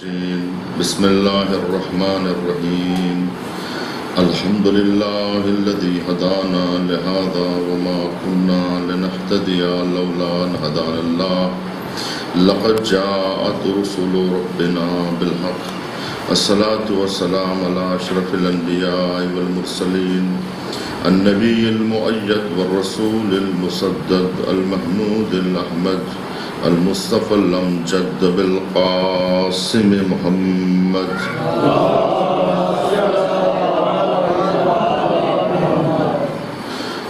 بسم الله الرحمن الرحيم الحمد لله الذي هدانا لهذا وما كنا لنهتدي لولا أن هدانا الله لقد جاءت رسل ربنا بالحق الصلاة والسلام على أشرف الأنبياء والمرسلين النبي المؤيد والرسول المسدد المحمود الأحمد المصطفى الأمجد بالقاسم محمد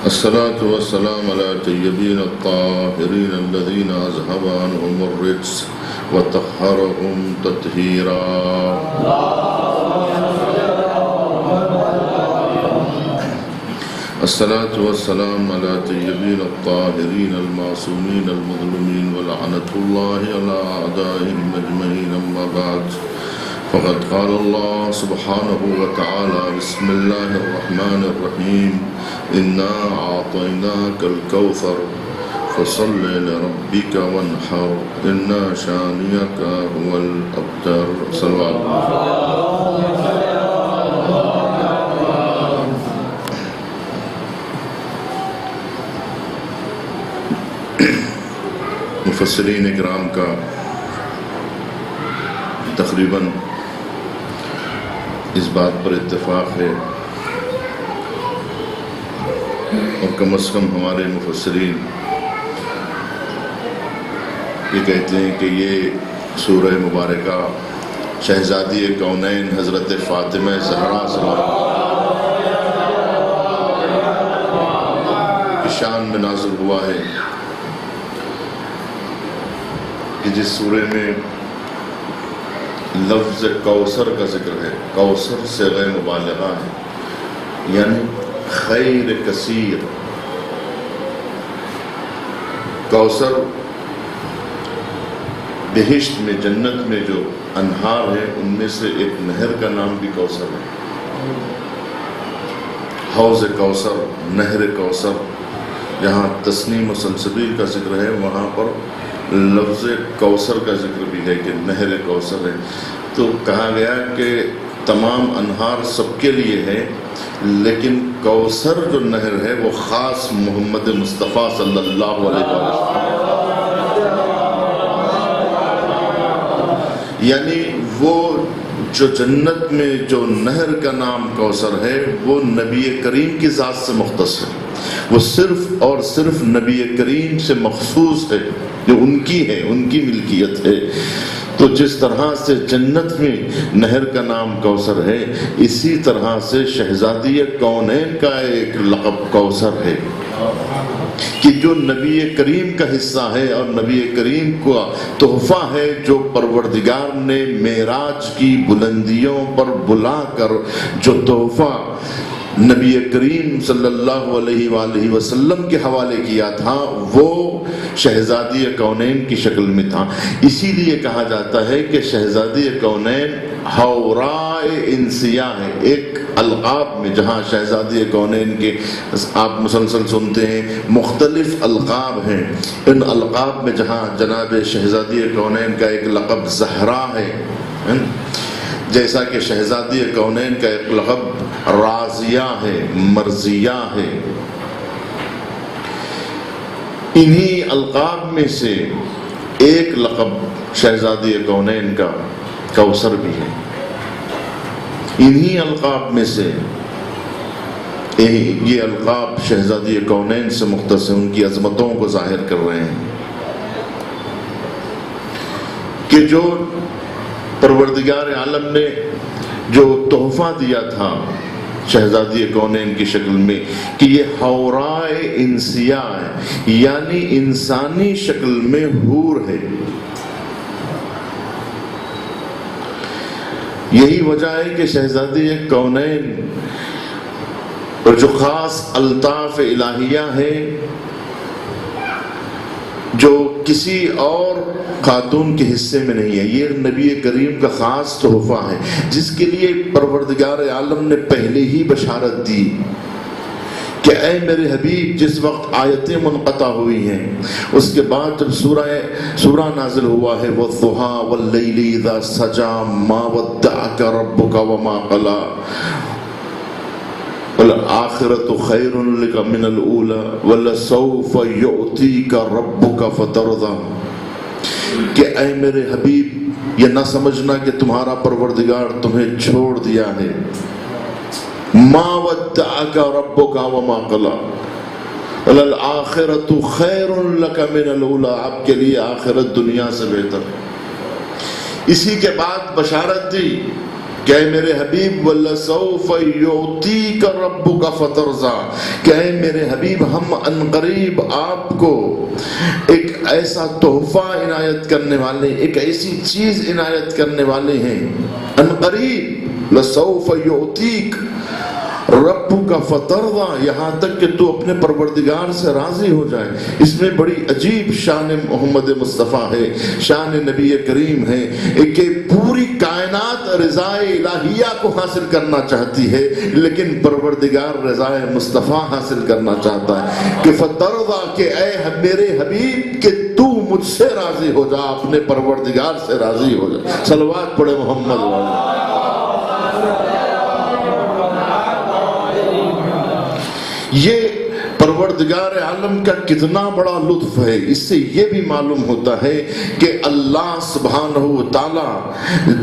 الصلاة والسلام على الطيبين الطاهرين الذين أذهب عنهم الرجس وطهرهم تطهيرا الصلاة والسلام على الطيبين الطاهرين المعصومين المظلومين ولعنة الله على أعدائهم أجمعين أما بعد فقد قال الله سبحانه وتعالى بسم الله الرحمن الرحيم إنا أعطيناك الكوثر فصل لربك وانحر إن شانئك هو الأبتر صلوات مفسرین اکرام کا تقریباً اس بات پر اتفاق ہے اور کم از کم ہمارے مفسرین یہ کہتے ہیں کہ یہ سورہ مبارکہ شہزادی کونین حضرت فاطمہ زہرا کی شان میں نازل ہوا ہے کہ جس سورہ میں لفظ کوثر کا ذکر ہے. کوثر صیغہ مبالغہ ہے یعنی خیر کثیر. کوثر بہشت میں جنت میں جو انہار ہیں ان میں سے ایک نہر کا نام بھی کوثر ہے. حوض کوثر، نہر کوثر. جہاں تسنیم و سلسبیل کا ذکر ہے وہاں پر لفظ کوثر کا ذکر بھی ہے کہ نہر کوثر ہے. تو کہا گیا کہ تمام انہار سب کے لیے ہے لیکن کوثر جو نہر ہے وہ خاص محمد مصطفیٰ صلی اللہ علیہ وسلم یعنی وہ جو جنت میں جو نہر کا نام کوثر ہے وہ نبی کریم کی ذات سے مختص ہے. وہ صرف اور صرف نبی کریم سے مخصوص ہے جو ان کی ہے، ان کی ملکیت ہے. تو جس طرح سے جنت میں نہر کا نام کوثر ہے اسی طرح سے شہزادی کونین کا ایک لقب کوثر ہے کہ جو نبی کریم کا حصہ ہے اور نبی کریم کا تحفہ ہے جو پروردگار نے معراج کی بلندیوں پر بلا کر جو تحفہ نبی کریم صلی اللہ علیہ وآلہ وسلم کے حوالے کیا تھا وہ شہزادی کونین کی شکل میں تھا. اسی لیے کہا جاتا ہے کہ شہزادی کونین حوراء انسیہ ہے. ایک القاب میں جہاں شہزادی کونین کے آپ مسلسل سنتے ہیں مختلف القاب ہیں، ان القاب میں جہاں جناب شہزادی کونین کا ایک لقب زہرا ہے، جیسا کہ شہزادی کونین کا ایک لقب راضیہ ہے، مرضیہ ہے. انہی القاب میں سے ایک لقب شہزادی کونین کا کوثر بھی ہے. انہی القاب میں سے یہ القاب شہزادی کونین سے مختص ہیں، ان کی عظمتوں کو ظاہر کر رہے ہیں کہ جو پروردگار عالم نے جو تحفہ دیا تھا شہزادی کونین کی شکل میں کہ یہ حوراء انسیہ ہے یعنی انسانی شکل میں حور ہے. یہی وجہ ہے کہ شہزادی کونین اور جو خاص الطاف الہیہ ہے جو کسی اور خاتون کے حصے میں نہیں ہے، یہ نبی کریم کا خاص تحفہ ہے جس کے لیے پروردگار عالم نے پہلے ہی بشارت دی کہ اے میرے حبیب جس وقت آیتیں منقطع ہوئی ہیں اس کے بعد جب سورہ نازل ہوا ہے وَالضُّحَىٰ وَاللَّيْلِ إِذَا سَجَىٰ مَا وَدَّعَكَ رَبُّكَ وَمَا قَلَىٰ وَالْآخِرَةُ خَيْرٌ لَكَ مِنَ الْأُولَىٰ وَلَسَوْفَ يُعْطِيكَ رَبُّكَ فَتَرْضَىٰ کہ اے میرے حبیب یہ نہ سمجھنا کہ تمہارا پروردگار تمہیں چھوڑ دیا ہے، ما ودعک ربک وما قلی وللآخرۃ خیر لک من الاولی، آپ کے لیے آخرت دنیا سے بہتر ہے۔ اسی کے بعد بشارت دی کہ اے میرے حبیب وَلَسَوْفَ يُعْطِيكَ رَبُّكَ فَتَرْضَىٰ کہ اے میرے حبیب ہم عنقریب آپ کو ایک ایسا تحفہ عنایت کرنے والے، ایک ایسی چیز عنایت کرنے والے ہیں عنقریب، لَسَوْفَ يُعْطِيكَ رَبُّكَ فَتَرْضَىٰ، یہاں تک کہ تو اپنے پروردگار سے راضی ہو جائے۔ اس میں بڑی عجیب شان محمد مصطفیٰ ہے، شان نبی کریم ہے کہ پوری کائنات رضائے الہیہ کو حاصل کرنا چاہتی ہے لیکن پروردگار رضائے مصطفیٰ حاصل کرنا چاہتا ہے کہ فَتَرْضَىٰ کہ اے میرے حبیب کہ تو مجھ سے راضی ہو جا، اپنے پروردگار سے راضی ہو جا۔ صلوات پڑھے محمد والے۔ یہ پروردگار عالم کا کتنا بڑا لطف ہے، اس سے یہ بھی معلوم ہوتا ہے کہ اللہ سبحانہ و تعالی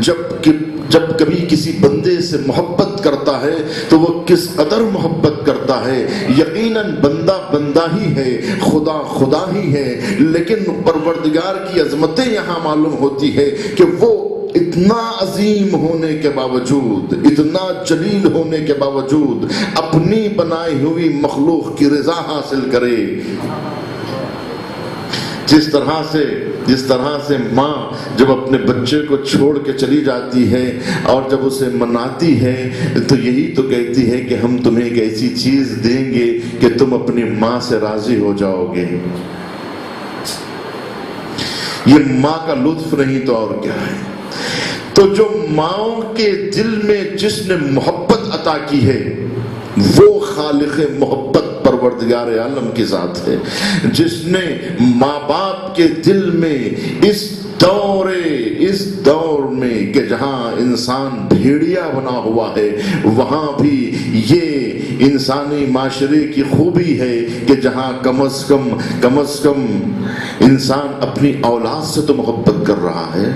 جب کبھی کسی بندے سے محبت کرتا ہے تو وہ کس قدر محبت کرتا ہے۔ یقیناً بندہ بندہ ہی ہے، خدا خدا ہی ہے، لیکن پروردگار کی عظمتیں یہاں معلوم ہوتی ہے کہ وہ اتنا عظیم ہونے کے باوجود، اتنا جلیل ہونے کے باوجود اپنی بنائی ہوئی مخلوق کی رضا حاصل کرے۔ جس طرح سے ماں جب اپنے بچے کو چھوڑ کے چلی جاتی ہے اور جب اسے مناتی ہے تو یہی تو کہتی ہے کہ ہم تمہیں ایک ایسی چیز دیں گے کہ تم اپنی ماں سے راضی ہو جاؤ گے۔ یہ ماں کا لطف نہیں تو اور کیا ہے۔ تو جو ماؤں کے دل میں جس نے محبت عطا کی ہے وہ خالق محبت پروردگار عالم کی ذات ہے، جس نے ماں باپ کے دل میں اس دور میں کہ جہاں انسان بھیڑیا بنا ہوا ہے وہاں بھی یہ انسانی معاشرے کی خوبی ہے کہ جہاں کم از کم انسان اپنی اولاد سے تو محبت کر رہا ہے۔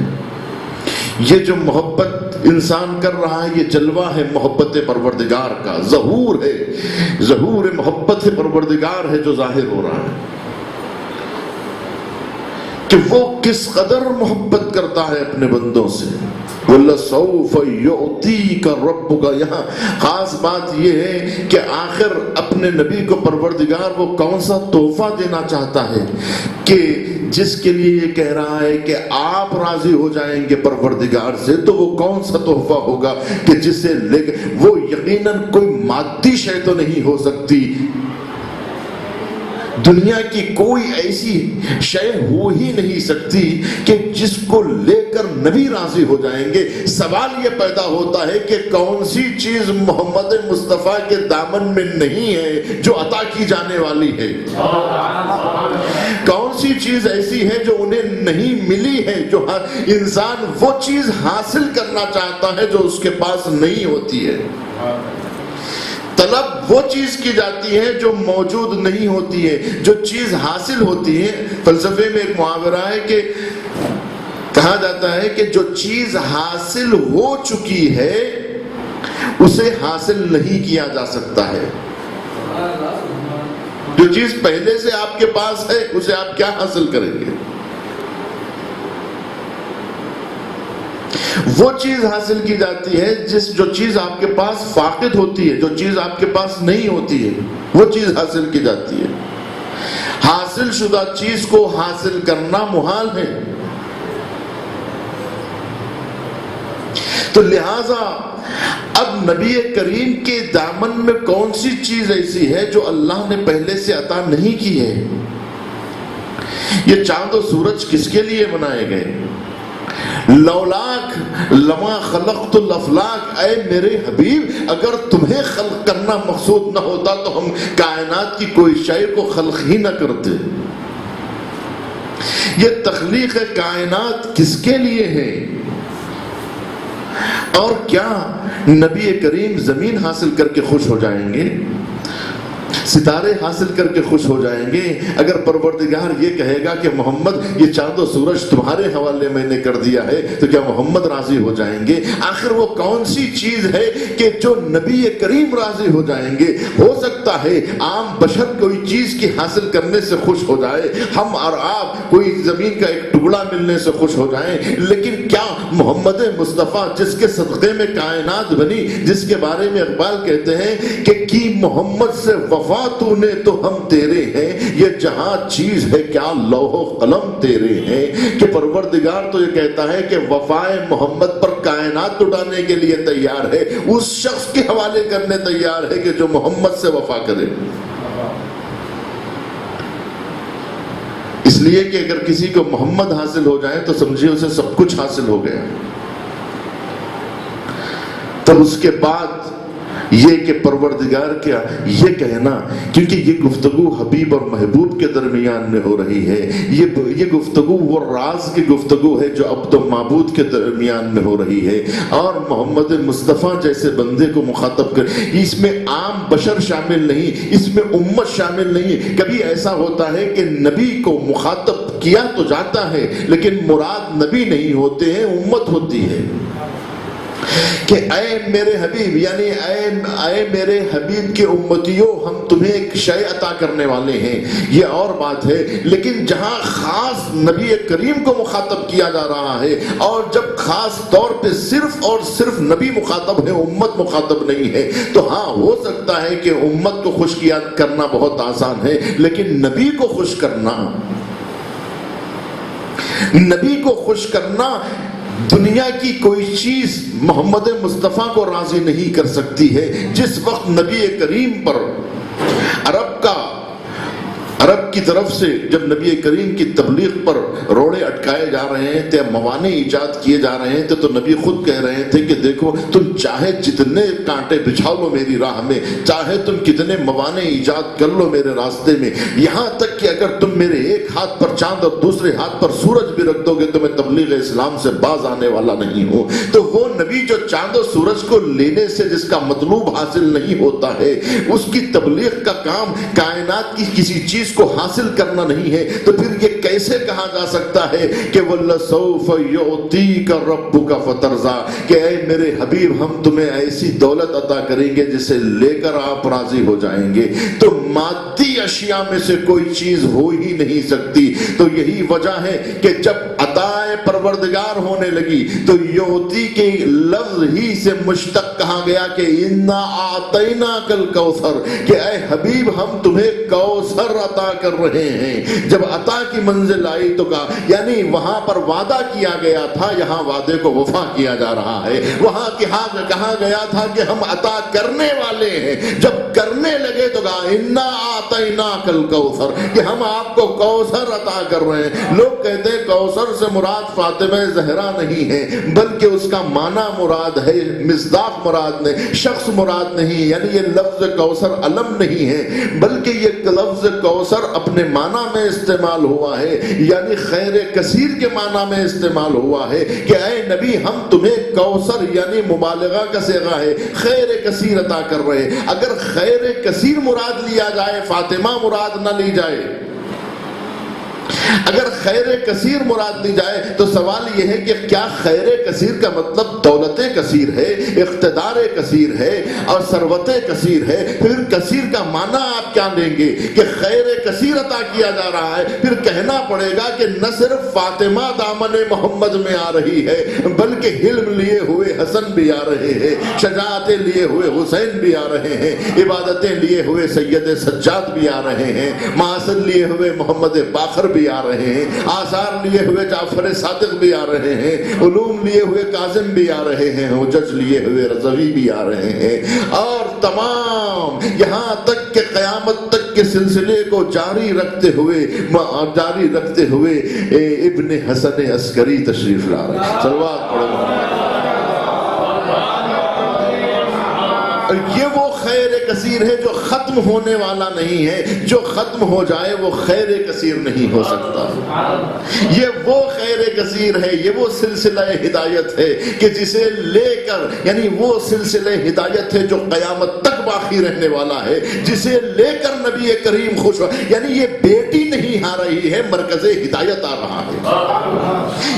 یہ جو محبت انسان کر رہا ہے یہ جلوہ ہے محبت پروردگار کا، ظہور محبت پروردگار ہے جو ظاہر ہو رہا ہے کہ وہ کس قدر محبت کرتا ہے اپنے بندوں سے۔ وَلَسَوْفَ يُعْطِيكَ رَبُّكَ، یہاں خاص بات یہ ہے کہ آخر اپنے نبی کو پروردگار وہ کون سا تحفہ دینا چاہتا ہے کہ جس کے لیے یہ کہہ رہا ہے کہ آپ راضی ہو جائیں گے پروردگار سے، تو وہ کون سا تحفہ ہوگا کہ جسے لے کے وہ یقیناً کوئی مادی شے تو نہیں ہو سکتی، دنیا کی کوئی ایسی شے ہو ہی نہیں سکتی کہ جس کو لے کر نبی راضی ہو جائیں گے۔ سوال یہ پیدا ہوتا ہے کہ کون سی چیز محمد مصطفیٰ کے دامن میں نہیں ہے جو عطا کی جانے والی ہے، کون سی چیز ایسی ہے جو انہیں نہیں ملی ہے، جو انسان وہ چیز حاصل کرنا چاہتا ہے جو اس کے پاس نہیں ہوتی ہے۔ طلب وہ چیز کی جاتی ہے جو موجود نہیں ہوتی ہے، جو چیز حاصل ہوتی ہے۔ فلسفے میں ایک محاورہ ہے کہ کہا جاتا ہے کہ جو چیز حاصل ہو چکی ہے اسے حاصل نہیں کیا جا سکتا ہے۔ جو چیز پہلے سے آپ کے پاس ہے اسے آپ کیا حاصل کریں گے؟ وہ چیز حاصل کی جاتی ہے جو چیز آپ کے پاس فاقد ہوتی ہے، جو چیز آپ کے پاس نہیں ہوتی ہے وہ چیز حاصل کی جاتی ہے۔ حاصل شدہ چیز کو حاصل کرنا محال ہے، تو لہذا اب نبی کریم کے دامن میں کون سی چیز ایسی ہے جو اللہ نے پہلے سے عطا نہیں کی ہے؟ یہ چاند و سورج کس کے لیے بنائے گئے؟ لما خلقت الافلاک، اے میرے حبیب اگر تمہیں خلق کرنا مقصود نہ ہوتا تو ہم کائنات کی کوئی شے کو خلق ہی نہ کرتے۔ یہ تخلیق کائنات کس کے لیے ہے؟ اور کیا نبی کریم زمین حاصل کر کے خوش ہو جائیں گے؟ ستارے حاصل کر کے خوش ہو جائیں گے؟ اگر پروردگار یہ کہے گا کہ محمد یہ چاند و سورج تمہارے حوالے میں نے کر دیا ہے تو کیا محمد راضی ہو جائیں گے؟ آخر وہ کون سی چیز ہے کہ جو نبی کریم راضی ہو جائیں گے؟ ہو سکتا ہے عام بشر کوئی چیز کی حاصل کرنے سے خوش ہو جائے، ہم اور آپ کوئی زمین کا ایک ٹکڑا ملنے سے خوش ہو جائیں، لیکن کیا محمد مصطفیٰ جس کے صدقے میں کائنات بنی، جس کے بارے میں اقبال کہتے ہیں کہ کی محمد سے وفا تو نے تو ہم تیرے ہیں، یہ جہاں چیز ہے کیا لوح و قلم تیرے ہیں، کہ پروردگار تو یہ کہتا ہے کہ وفائے محمد پر کائنات اٹھانے کے لیے تیار ہے، اس شخص کے حوالے کرنے تیار ہے کہ جو محمد سے وفا کرے۔ اس لیے کہ اگر کسی کو محمد حاصل ہو جائے تو سمجھیے اسے سب کچھ حاصل ہو گیا۔ تب اس کے بعد یہ کہ پروردگار کیا یہ کہنا، کیونکہ یہ گفتگو حبیب اور محبوب کے درمیان میں ہو رہی ہے، یہ گفتگو وہ راز کی گفتگو ہے جو عبد و معبود کے درمیان میں ہو رہی ہے، اور محمد مصطفیٰ جیسے بندے کو مخاطب کر، اس میں عام بشر شامل نہیں، اس میں امت شامل نہیں۔ کبھی ایسا ہوتا ہے کہ نبی کو مخاطب کیا تو جاتا ہے لیکن مراد نبی نہیں ہوتے ہیں، امت ہوتی ہے، کہ اے میرے حبیب، یعنی اے میرے حبیب کے امتیوں، ہم تمہیں ایک شے عطا کرنے والے ہیں، یہ اور بات ہے۔ لیکن جہاں خاص نبی کریم کو مخاطب کیا جا رہا ہے، اور جب خاص طور پہ صرف اور صرف نبی مخاطب ہے، امت مخاطب نہیں ہے، تو ہاں ہو سکتا ہے کہ امت کو خوش کیا کرنا بہت آسان ہے، لیکن نبی کو خوش کرنا، نبی کو خوش کرنا، دنیا کی کوئی چیز محمد مصطفیٰ کو راضی نہیں کر سکتی ہے۔ جس وقت نبی کریم پر عرب کی طرف سے جب نبی کریم کی تبلیغ پر روڑے اٹکائے جا رہے ہیں تھے، موانع ایجاد کیے جا رہے تھے، تو نبی خود کہہ رہے تھے کہ دیکھو تم چاہے جتنے کانٹے بچھا لو میری راہ میں، چاہے تم کتنے موانع ایجاد کر لو میرے راستے میں، یہاں تک کہ اگر تم میرے ایک ہاتھ پر چاند اور دوسرے ہاتھ پر سورج بھی رکھ دو گے تو میں تبلیغ اسلام سے باز آنے والا نہیں ہوں۔ تو وہ نبی جو چاند و سورج کو لینے سے جس کا مطلوب حاصل نہیں ہوتا ہے، اس کی تبلیغ کا کام کائنات کی کسی چیز کو حاصل کرنا نہیں ہے، تو پھر یہ کیسے کہا جا سکتا ہے کہ وَلَسَوْفَ يُعْطِيكَ رَبُّكَ فَتَرْضَىٰ، کہ اے میرے حبیب ہم تمہیں ایسی دولت عطا کریں گے جسے لے کر آپ راضی ہو جائیں گے۔ تو مادی اشیاء میں سے کوئی چیز ہو ہی نہیں سکتی۔ تو یہی وجہ ہے کہ جب عطائے پروردگار ہونے لگی تو یعطی کے لفظ ہی سے مشتق کہا گیا کہ اِنَّا أَعْطَيْنَاكَ الْكَوْثَرَ، کہ اے حبیب ہم تمہیں کوثر عطا کر رہے ہیں۔ جب عطا کی منزل آئی تو کہا، یعنی وہاں پر وعدہ کیا گیا تھا، یہاں وعدے کو وفا کیا جا رہا ہے۔ وہاں کہا گیا تھا کہ ہم عطا کرنے والے ہیں، جب کرنے لگے تو کہا اِنَّا أَعْطَيْنَاكَ الْكَوْثَرَ، کہ ہم آپ کو کوثر عطا کر رہے ہیں۔ لوگ کہتے ہیں کوثر سے مراد فاطمہ زہرا نہیں ہے، بلکہ اس کا معنی مراد ہے، مصداق مراد نہیں، شخص مراد نہیں، یعنی یہ لفظ کوثر علم نہیں ہے، بلکہ یہ لفظ کوثر اپنے معنی میں استعمال ہوا ہے، یعنی خیر کثیر کے معنی میں استعمال ہوا ہے، کہ اے نبی ہم تمہیں کوثر یعنی مبالغہ کا صیغہ ہے، خیر کثیر عطا کر رہے ہیں۔ اگر خیر کثیر مراد لیا جائے، فاطمہ مراد نہ لی جائے، اگر خیر کثیر مراد لی جائے تو سوال یہ ہے کہ کیا خیر کثیر کا مطلب دولت کثیر ہے، اقتدار کثیر ہے اور ثروت کثیر ہے؟ پھر کثیر کا معنی آپ کیا لیں گے کہ خیر کثیر عطا کیا جا رہا ہے؟ پھر کہنا پڑے گا کہ نہ صرف فاطمہ دامن محمد میں آ رہی ہے، بلکہ حلم لیے ہوئے حسن بھی آ رہے ہیں، شجاعتیں لیے ہوئے حسین بھی آ رہے ہیں، عبادتیں لیے ہوئے سید سجاد بھی آ رہے ہیں، محاسن لیے ہوئے محمد باقر بھی آ رہے ہیں، آثار لیے ہوئے جعفر صادق بھی آ رہے ہیں، علوم لیے ہوئے کاظم بھی آ رہے ہیں، حجج لیے ہوئے رضوی بھی آ رہے ہیں، اور تمام یہاں تک کہ قیامت تک کے سلسلے کو جاری رکھتے ہوئے ابن حسن عسکری تشریف لا رہے ہیں۔ صلوات پڑھو۔ یہ وہ خیر کثیر ہے جو ختم ہونے والا نہیں ہے، جو ختم ہو جائے وہ خیر کثیر نہیں ہو سکتا۔ یہ وہ خیر کثیر ہے، یہ وہ سلسلہ ہدایت ہے کہ جسے لے کر، یعنی وہ سلسلہ ہدایت ہے جو قیامت تک باقی رہنے والا ہے، جسے لے کر نبی کریم خوش ہو، یعنی یہ بیٹی نہیں آ رہی ہے، مرکز ہدایت آ رہا ہے۔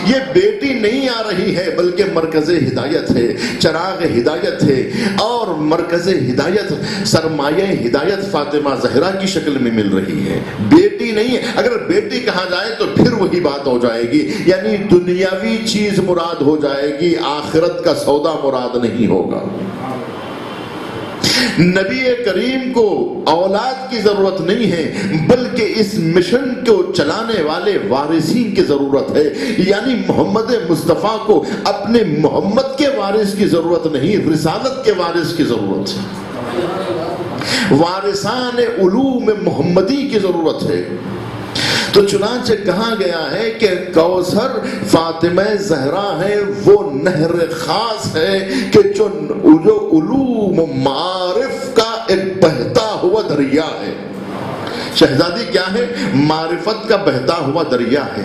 یہ بیٹی نہیں آ رہی ہے بلکہ مرکز ہدایت ہے، چراغ ہدایت ہے، اور مرکز ہدایت، سرمایہ ہدایت فاطمہ زہرا کی شکل میں مل رہی ہے، بیٹی نہیں ہے۔ اگر بیٹی کہا جائے تو پھر وہی بات ہو جائے گی، یعنی دنیاوی چیز مراد ہو جائے گی، آخرت کا سودا مراد نہیں ہوگا۔ نبی کریم کو اولاد کی ضرورت نہیں ہے بلکہ اس مشن کو چلانے والے وارثین کی ضرورت ہے، یعنی محمد مصطفیٰ کو اپنے محمد کے وارث کی ضرورت نہیں، رسالت کے وارث کی ضرورت ہے، وارثان علوم محمدی کی ضرورت ہے۔ تو چنانچہ کہا گیا ہے کہ کوثر فاطمہ زہرا ہے، وہ نہر خاص ہے کہ جو علوم معارف کا ایک بہتا ہوا دریا ہے۔ شہزادی کیا ہے؟ معرفت کا بہتا ہوا دریا ہے،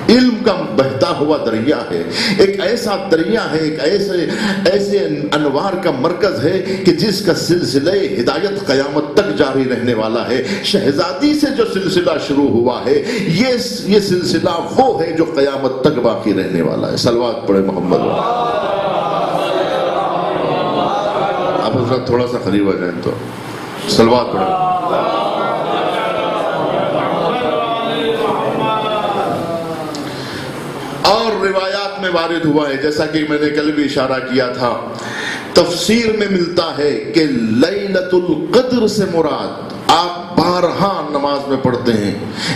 علم کا بہتا ہوا دریا ہے، ایک ایسا دریا ہے، ایک ایسے انوار کا مرکز ہے کہ جس کا سلسلہ ہدایت قیامت تک جاری رہنے والا ہے۔ شہزادی سے جو سلسلہ شروع ہوا ہے یہ سلسلہ وہ ہے جو قیامت تک باقی رہنے والا ہے۔ صلوات پڑھے محمد۔ آپ حضرات تھوڑا سا قریب آ جائیں تو صلوات پڑھے۔ اور روایات میں وارد ہوا ہے، جیسا کہ میں نے کل بھی اشارہ کیا تھا، تفسیر میں ملتا ہے کہ لیلۃ القدر سے مراد، آپ بارہا نماز میں پڑھتے ہیں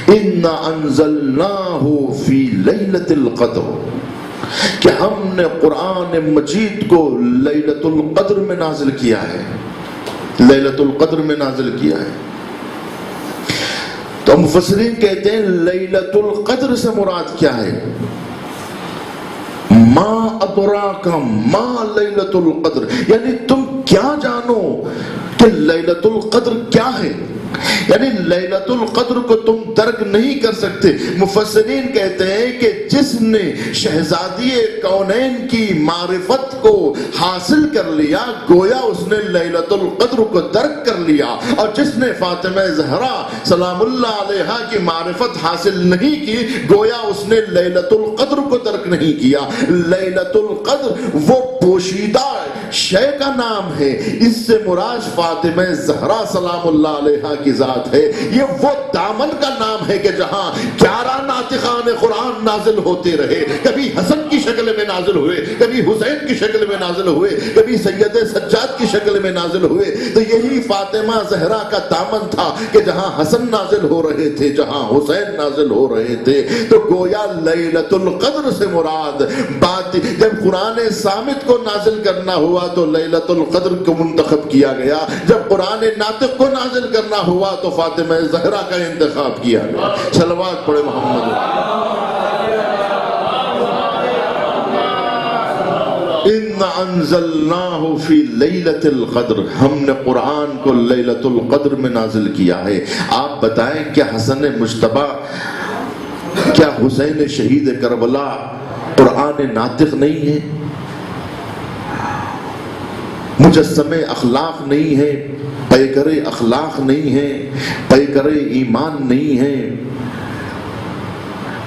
اِنَّا أَنزَلْنَاهُ فِي لَيْلَةِ الْقَدْرِ، کہ ہم نے قرآن مجید کو لیلۃ القدر میں نازل کیا ہے، لیلۃ القدر میں نازل کیا ہے۔ تو مفسرین کہتے ہیں لیلۃ القدر سے مراد کیا ہے؟ ما ادراک ما لیلۃ القدر، یعنی تم کیا جانو کہ لیلۃ القدر کیا ہے، یعنی لیلۃ القدر کو تم درک نہیں کر سکتے۔ مفسرین کہتے ہیں کہ جس نے شہزادی کونین کی معرفت کو حاصل کر لیا گویا اس نے لیلۃ القدر کو درک کر لیا، اور جس نے فاطمہ زہرا سلام اللہ علیہا کی معرفت حاصل نہیں کی گویا اس نے لیلۃ القدر کو درک نہیں کیا۔ لیلۃ القدر وہ پوشیدہ شے کا نام ہے، اس سے مراد فاطمہ زہرا سلام اللہ علیہا کی ذات ہے۔ یہ وہ دامن کا نام ہے کہ جہاں 11 ناطقان قرآن نازل ہوتے رہے، کبھی حسن کی شکل میں نازل ہوئے، کبھی حسین کی شکل میں نازل ہوئے، کبھی سید سجاد کی شکل میں نازل ہوئے۔ تو یہی فاطمہ زہرا کا دامن تھا کہ جہاں حسن نازل ہو رہے تھے، جہاں حسین نازل ہو رہے تھے۔ تو گویا لیلۃ القدر سے مراد بات، جب قرآن صامت کو نازل کرنا ہوا تو لیلۃ القدر کو منتخب کیا گیا، جب قرآن ناطق کو نازل کرنا ہوا تو فاطمہ زہرا کا انتخاب کیا گیا۔ صلوات پڑھے محمد۔ اِنَّا أَنزَلْنَاهُ فِي لَيْلَةِ الْقَدْرِ، ہم نے قرآن کو لیلۃ القدر میں نازل کیا ہے۔ آپ بتائیں کیا حسن مجتبی، کیا حسین شہید کربلا قرآن ناطق نہیں ہے؟ مجسم اخلاق نہیں ہے، پیکر اخلاق نہیں ہے، پیکر ایمان نہیں ہے،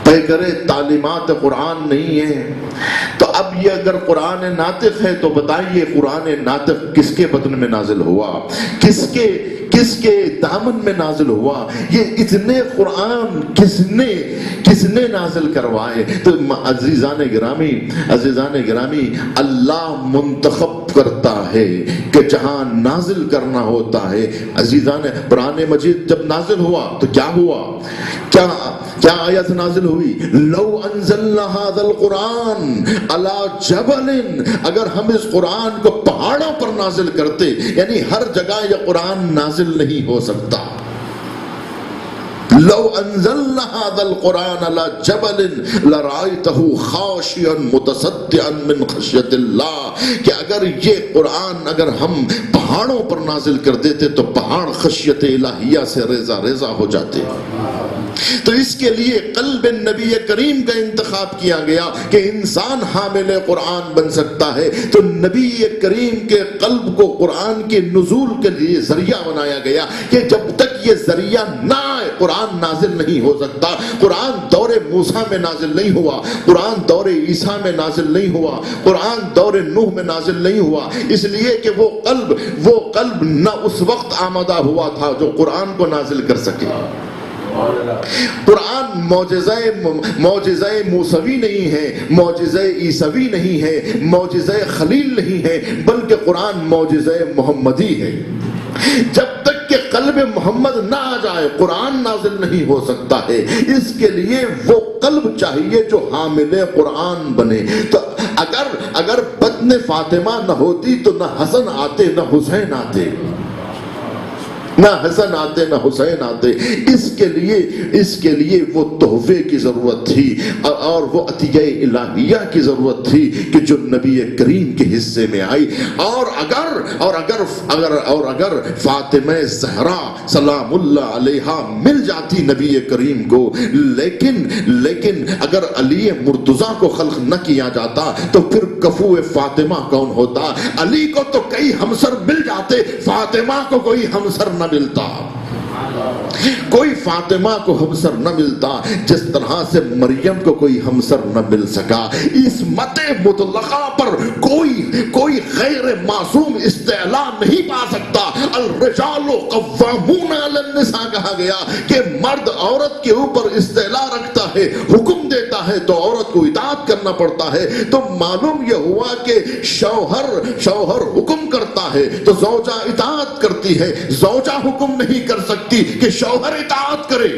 پیکر تعلیمات قرآن نہیں ہے۔ تو اب یہ اگر قرآن ناطق ہے تو بتائیے قرآن ناطق کس کے بدن میں نازل ہوا، کس کے دامن میں نازل ہوا؟ یہ اتنے قرآن کس نے نازل کروائے؟ تو عزیزان گرامی اللہ منتخب کرتا ہے کہ جہاں نازل کرنا ہوتا ہے۔ عزیزان، قرآن مجید جب نازل ہوا تو کیا ہوا؟ کیا آیت نازل ہوئی؟ لو انزلنا هذا القرآن على جبل، اگر ہم اس قرآن کو پہاڑوں پر نازل کرتے، یعنی ہر جگہ یہ قرآن نازل نہیں ہو سکتا، لو انزلنا هذا القرآن على جبل لرأيته خاشعا متصدعا من خشیت اللہ، کہ اگر یہ قرآن اگر ہم پہاڑوں پر نازل کر دیتے تو پہاڑ خشیت الہیہ سے ریزہ ریزہ ہو جاتے۔ تو اس کے لیے قلب نبی کریم کا انتخاب کیا گیا کہ انسان حامل قرآن بن سکتا ہے، تو نبی کریم کے قلب کو قرآن کے نزول کے لیے ذریعہ بنایا گیا کہ جب تک یہ ذریعہ نہ آئے قرآن نازل نہیں ہو سکتا۔ قرآن دور موسیٰ میں نازل نہیں ہوا، قرآن دور عیسیٰ میں نازل نہیں ہوا، قرآن دور نوح میں نازل نہیں ہوا، اس لیے کہ وہ قلب نہ اس وقت آمادہ ہوا تھا جو قرآن کو نازل کر سکے۔ قرآن معجزہ موسوی نہیں ہے، معجزہ عیسوی نہیں ہے، معجزہ خلیل نہیں ہے، بلکہ قرآن معجزہ محمدی ہے۔ جب تک کہ قلب محمد نہ آ جائے قرآن نازل نہیں ہو سکتا ہے۔ اس کے لیے وہ قلب چاہیے جو حامل قرآن بنے۔ تو اگر بطن فاطمہ نہ ہوتی تو نہ حسن آتے نہ حسین آتے، نہ حسن آتے نہ حسین آتے۔ اس کے لیے وہ تحفے کی ضرورت تھی اور وہ عطیہ الہیہ کی ضرورت تھی کہ جو نبی کریم کے حصے میں آئی۔ اور اگر فاطمہ زہرا سلام اللہ علیہا مل جاتی نبی کریم کو، لیکن اگر علی مرتضیٰ کو خلق نہ کیا جاتا تو پھر کفو فاطمہ کون ہوتا؟ علی کو تو کئی ہمسر مل جاتے، فاطمہ کو کوئی ہمسر نہ ملتا، کوئی فاطمہ کو ہمسر نہ ملتا، جس طرح سے مریم کو کوئی ہمسر نہ مل سکا۔ اس مت مطلقہ پر کوئی غیر معصوم استعلاء نہیں پا سکتا۔ الرجال قوامون علی النساء کہا گیا کہ مرد عورت کے اوپر استعلاء رکھتا ہے، حکم دیتا ہے تو عورت کو اطاعت کرنا پڑتا ہے۔ تو معلوم یہ ہوا کہ شوہر حکم کرتا ہے تو زوجہ اطاعت کرتی ہے، زوجہ حکم نہیں کر سکتی کہ شوہر اطاعت کرے۔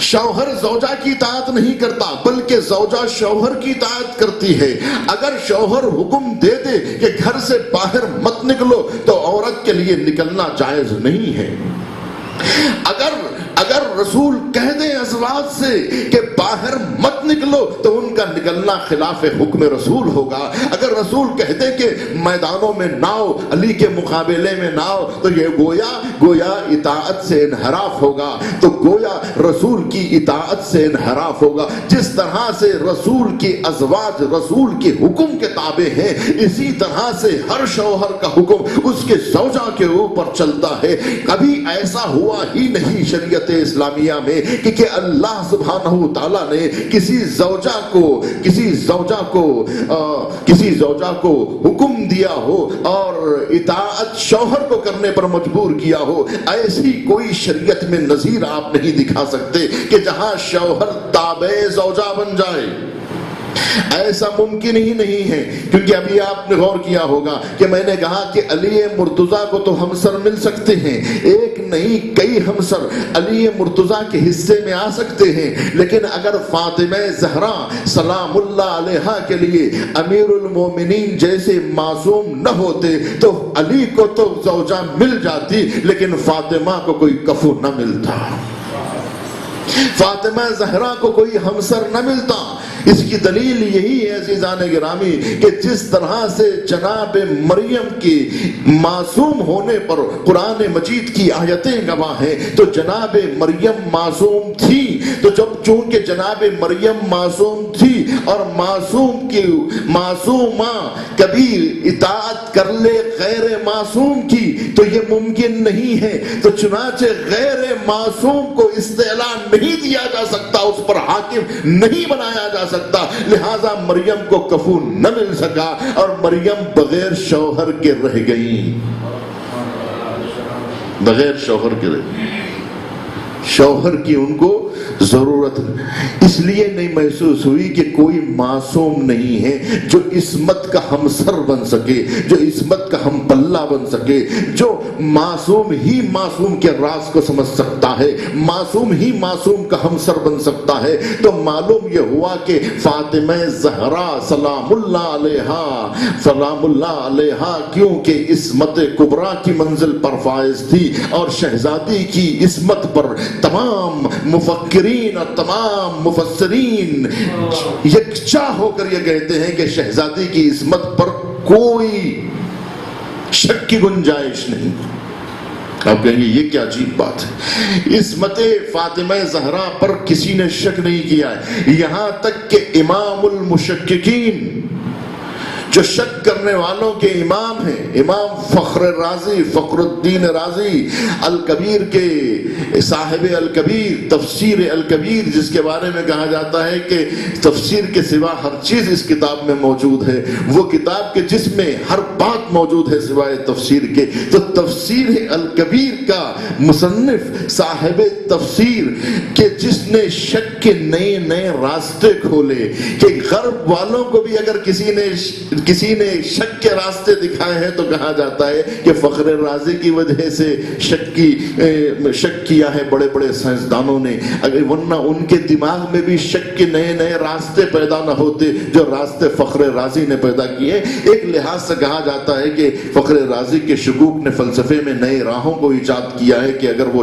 شوہر زوجہ کی اطاعت نہیں کرتا بلکہ زوجہ شوہر کی اطاعت کرتی ہے۔ اگر شوہر حکم دے دے کہ گھر سے باہر مت نکلو تو عورت کے لیے نکلنا جائز نہیں ہے۔ اگر رسول کہہ دیں ازواج سے کہ باہر مت نکلو تو ان کا نکلنا خلاف حکم رسول ہوگا۔ اگر رسول کہہ دے کہ میدانوں میں ناؤ، علی کے مقابلے میں ناؤ، تو یہ گویا اطاعت سے انحراف ہوگا، تو گویا رسول کی اطاعت سے انحراف ہوگا۔ جس طرح سے رسول کی ازواج رسول کے حکم کے تابع ہیں، اسی طرح سے ہر شوہر کا حکم اس کے زوجہ کے اوپر چلتا ہے۔ کبھی ایسا ہوا ہی نہیں شریعت اسلامیہ میں کہ اللہ سبحانہ تعالیٰ نے کسی زوجہ کو حکم دیا ہو اور اطاعت شوہر کو کرنے پر مجبور کیا ہو۔ ایسی کوئی شریعت میں نظیر آپ نہیں دکھا سکتے کہ جہاں شوہر تابع زوجہ بن جائے۔ ایسا ممکن ہی نہیں ہے، کیونکہ ابھی آپ نے غور کیا ہوگا کہ میں نے کہا کہ علی مرتضیٰ کو تو ہمسر مل سکتے ہیں، ایک نہیں کئی ہمسر علی مرتضیٰ کے حصے میں آ سکتے ہیں، لیکن اگر فاطمہ زہرا سلام اللہ علیہا کے لیے امیر المومنین جیسے معصوم نہ ہوتے تو علی کو تو زوجہ مل جاتی لیکن فاطمہ کو کوئی کفو نہ ملتا، فاطمہ زہرا کو کوئی ہمسر نہ ملتا۔ اس کی دلیل یہی ہے عزیزان گرامی کہ جس طرح سے جناب مریم کی معصوم ہونے پر قرآن مجید کی آیتیں گواہ ہیں، تو جناب مریم معصوم تھی، تو جب چونکہ جناب مریم معصوم تھی اور معصومہ کبھی اطاعت کر لے غیر معصوم کی تو یہ ممکن نہیں ہے، تو چنانچہ غیر معصوم کو استعلاء نہیں دیا جا سکتا، اس پر حاکم نہیں بنایا جا سکتا، لہذا مریم کو کفو نہ مل سکا اور مریم بغیر شوہر کے رہ گئی، بغیر شوہر کے رہ گئی۔ شوہر کی ان کو ضرورت اس لیے نہیں محسوس ہوئی کہ کوئی معصوم نہیں ہے جو عصمت کا ہمسر بن سکے، جو عصمت کا ہم پلہ بن سکے، جو معصوم ہی معصوم کے راز کو سمجھ سکتا ہے، معصوم ہی معصوم کا ہمسر بن سکتا ہے۔ تو معلوم یہ ہوا کہ فاطمہ زہرا سلام اللہ علیہا، سلام اللہ علیہا، کیونکہ عصمت کبریٰ کی منزل پر فائز تھی اور شہزادی کی عصمت پر تمام مفکرین اور تمام مفسرین یکجا ہو کر یہ کہتے ہیں کہ شہزادی کی عصمت پر کوئی شک کی گنجائش نہیں۔ آپ کہیں گے یہ کیا عجیب بات ہے، عصمت فاطمہ زہرا پر کسی نے شک نہیں کیا ہے، یہاں تک کہ امام المشککین جو شک کرنے والوں کے امام ہیں، امام فخر رازی، فخر الدین رازی، الکبیر کے صاحب الکبیر، تفسیر الکبیر، جس کے بارے میں کہا جاتا ہے کہ تفسیر کے سوا ہر چیز اس کتاب میں موجود ہے، وہ کتاب کے جس میں ہر بات موجود ہے سوائے تفسیر کے، تو تفسیر الکبیر کا مصنف صاحب تفسیر کہ جس نے شک کے نئے نئے راستے کھولے، کہ غرب والوں کو بھی اگر کسی نے شک کے راستے دکھائے ہیں تو کہا جاتا ہے کہ فخر رازی کی وجہ سے شک کیا ہے بڑے بڑے سائنسدانوں نے، اگر ورنہ ان کے دماغ میں بھی شک کے نئے نئے راستے پیدا نہ ہوتے جو راستے فخر رازی نے پیدا کیے۔ ایک لحاظ سے کہا جاتا ہے کہ فخر رازی کے شکوک نے فلسفے میں نئے راہوں کو ایجاد کیا ہے کہ اگر وہ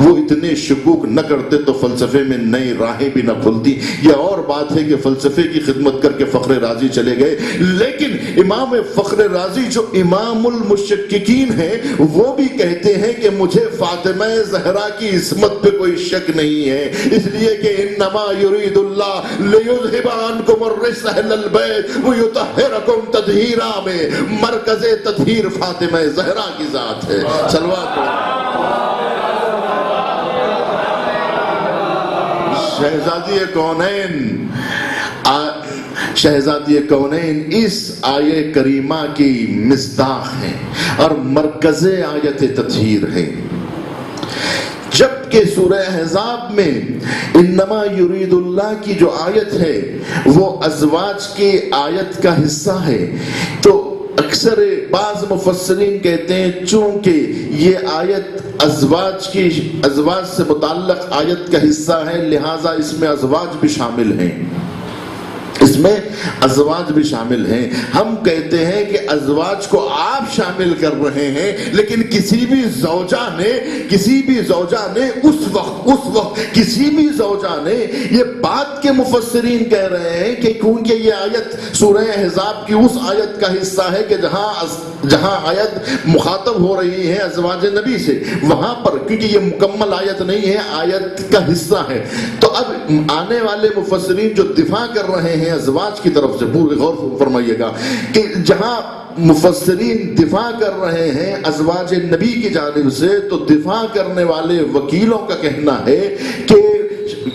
اتنے شکوک نہ کرتے تو فلسفے میں نئی راہیں بھی نہ کھلتی۔ یہ اور بات ہے کہ فلسفے کی خدمت کر کے فخر رازی چلے گئے، لیکن امام فخر رازی جو امام المشککین ہیں وہ بھی کہتے ہیں کہ مجھے فاطمہ زہرا کی عصمت پہ کوئی شک نہیں ہے، اس لیے کہ انما یرید اللہ لیذھب عنکم الرجس اہل البیت ویطہرکم تطہیرا میں مرکز تطہیر فاطمہ زہرا کی ذات ہے۔ صلوات شہزادی کونین، شہزادی کونین اس آیے کریمہ کی مصداق ہیں اور مرکز آیت تطہیر ہے، جبکہ سورہ احزاب میں انما یرید اللہ کی جو آیت ہے وہ ازواج کی آیت کا حصہ ہے۔ تو اکثر بعض مفسرین کہتے ہیں چونکہ یہ آیت ازواج سے متعلق آیت کا حصہ ہے لہٰذا اس میں ازواج بھی شامل ہیں، اس میں ازواج بھی شامل ہیں۔ ہم کہتے ہیں کہ ازواج کو آپ شامل کر رہے ہیں، لیکن کسی بھی زوجہ نے اس وقت کسی بھی زوجہ نے، یہ بات کے مفسرین کہہ رہے ہیں کہ کیونکہ یہ آیت سورہ احزاب کی اس آیت کا حصہ ہے کہ جہاں آیت مخاطب ہو رہی ہے ازواج نبی سے، وہاں پر کیونکہ یہ مکمل آیت نہیں ہے، آیت کا حصہ ہے، تو اب آنے والے مفسرین جو دفاع کر رہے ہیں ازواج کی طرف سے، پورے غور فرمائیے گا کہ جہاں مفسرین دفاع کر رہے ہیں ازواج نبی کی جانب سے، تو دفاع کرنے والے وکیلوں کا کہنا ہے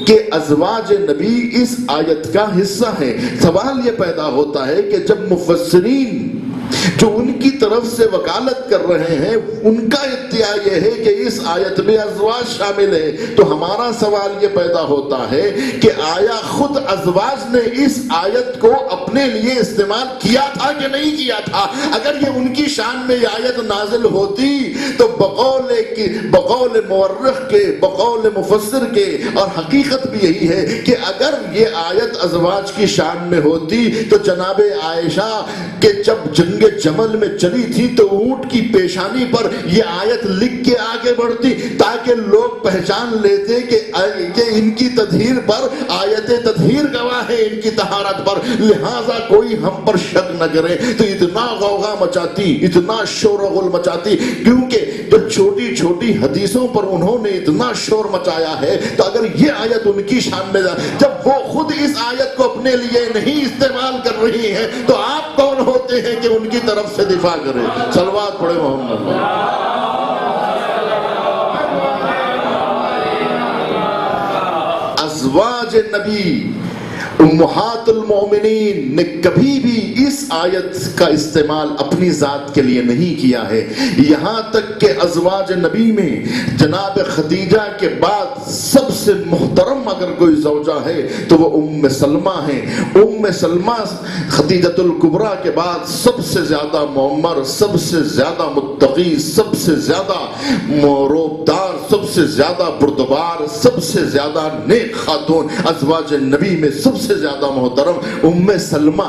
کہ ازواج نبی اس آیت کا حصہ ہے۔ سوال یہ پیدا ہوتا ہے کہ جب مفسرین جو ان کی طرف سے وکالت کر رہے ہیں ان کا ادعا یہ ہے کہ اس آیت میں ازواج شامل ہے، تو ہمارا سوال یہ پیدا ہوتا ہے کہ آیا خود ازواج نے اس آیت کو اپنے لیے استعمال کیا تھا کہ نہیں کیا تھا؟ اگر یہ ان کی شان میں یہ آیت نازل ہوتی تو بقول مورخ کے، بقول مفسر کے، اور حقیقت بھی یہی ہے کہ اگر یہ آیت ازواج کی شان میں ہوتی تو جناب عائشہ کہ جب جنگ جمل میں چلی تھی تو اونٹ کی پیشانی پر یہ آیت لکھ کے آگے بڑھتی تاکہ لوگ پہچان لیتے کہ ان کی تطہیر پر آیت تطہیر گواہ ہے، ان کی طہارت پر، لہٰذا کوئی ہم پر شک نہ کرے۔ تو اتنا غوغا مچاتی، اتنا شور و غل مچاتی، کیونکہ جب چھوٹی چھوٹی حدیثوں پر انہوں نے اتنا شور مچایا ہے، تو اگر یہ آیت ان کی شان میں جب وہ خود اس آیت کو اپنے لیے نہیں استعمال کر رہی ہیں تو آپ کون ہوتے ہیں کہ ان کی طرف سے دفاع کرے؟ صلوات پڑھے محمد۔ ازواج نبی امہات المومنین نے کبھی بھی اس آیت کا استعمال اپنی ذات کے لیے نہیں کیا ہے، یہاں تک کہ ازواج نبی میں جناب خدیجہ کے بعد سب سے محترم اگر کوئی زوجہ ہے تو وہ ام سلمہ ہے۔ ام سلمہ خدیجۃ الکبریٰ کے بعد سب سے زیادہ معمر، سب سے زیادہ متقی، سب سے زیادہ روبدار، سب سے زیادہ بردبار، سب سے زیادہ نیک خاتون، ازواج نبی میں سب سے زیادہ محترم ام سلمہ۔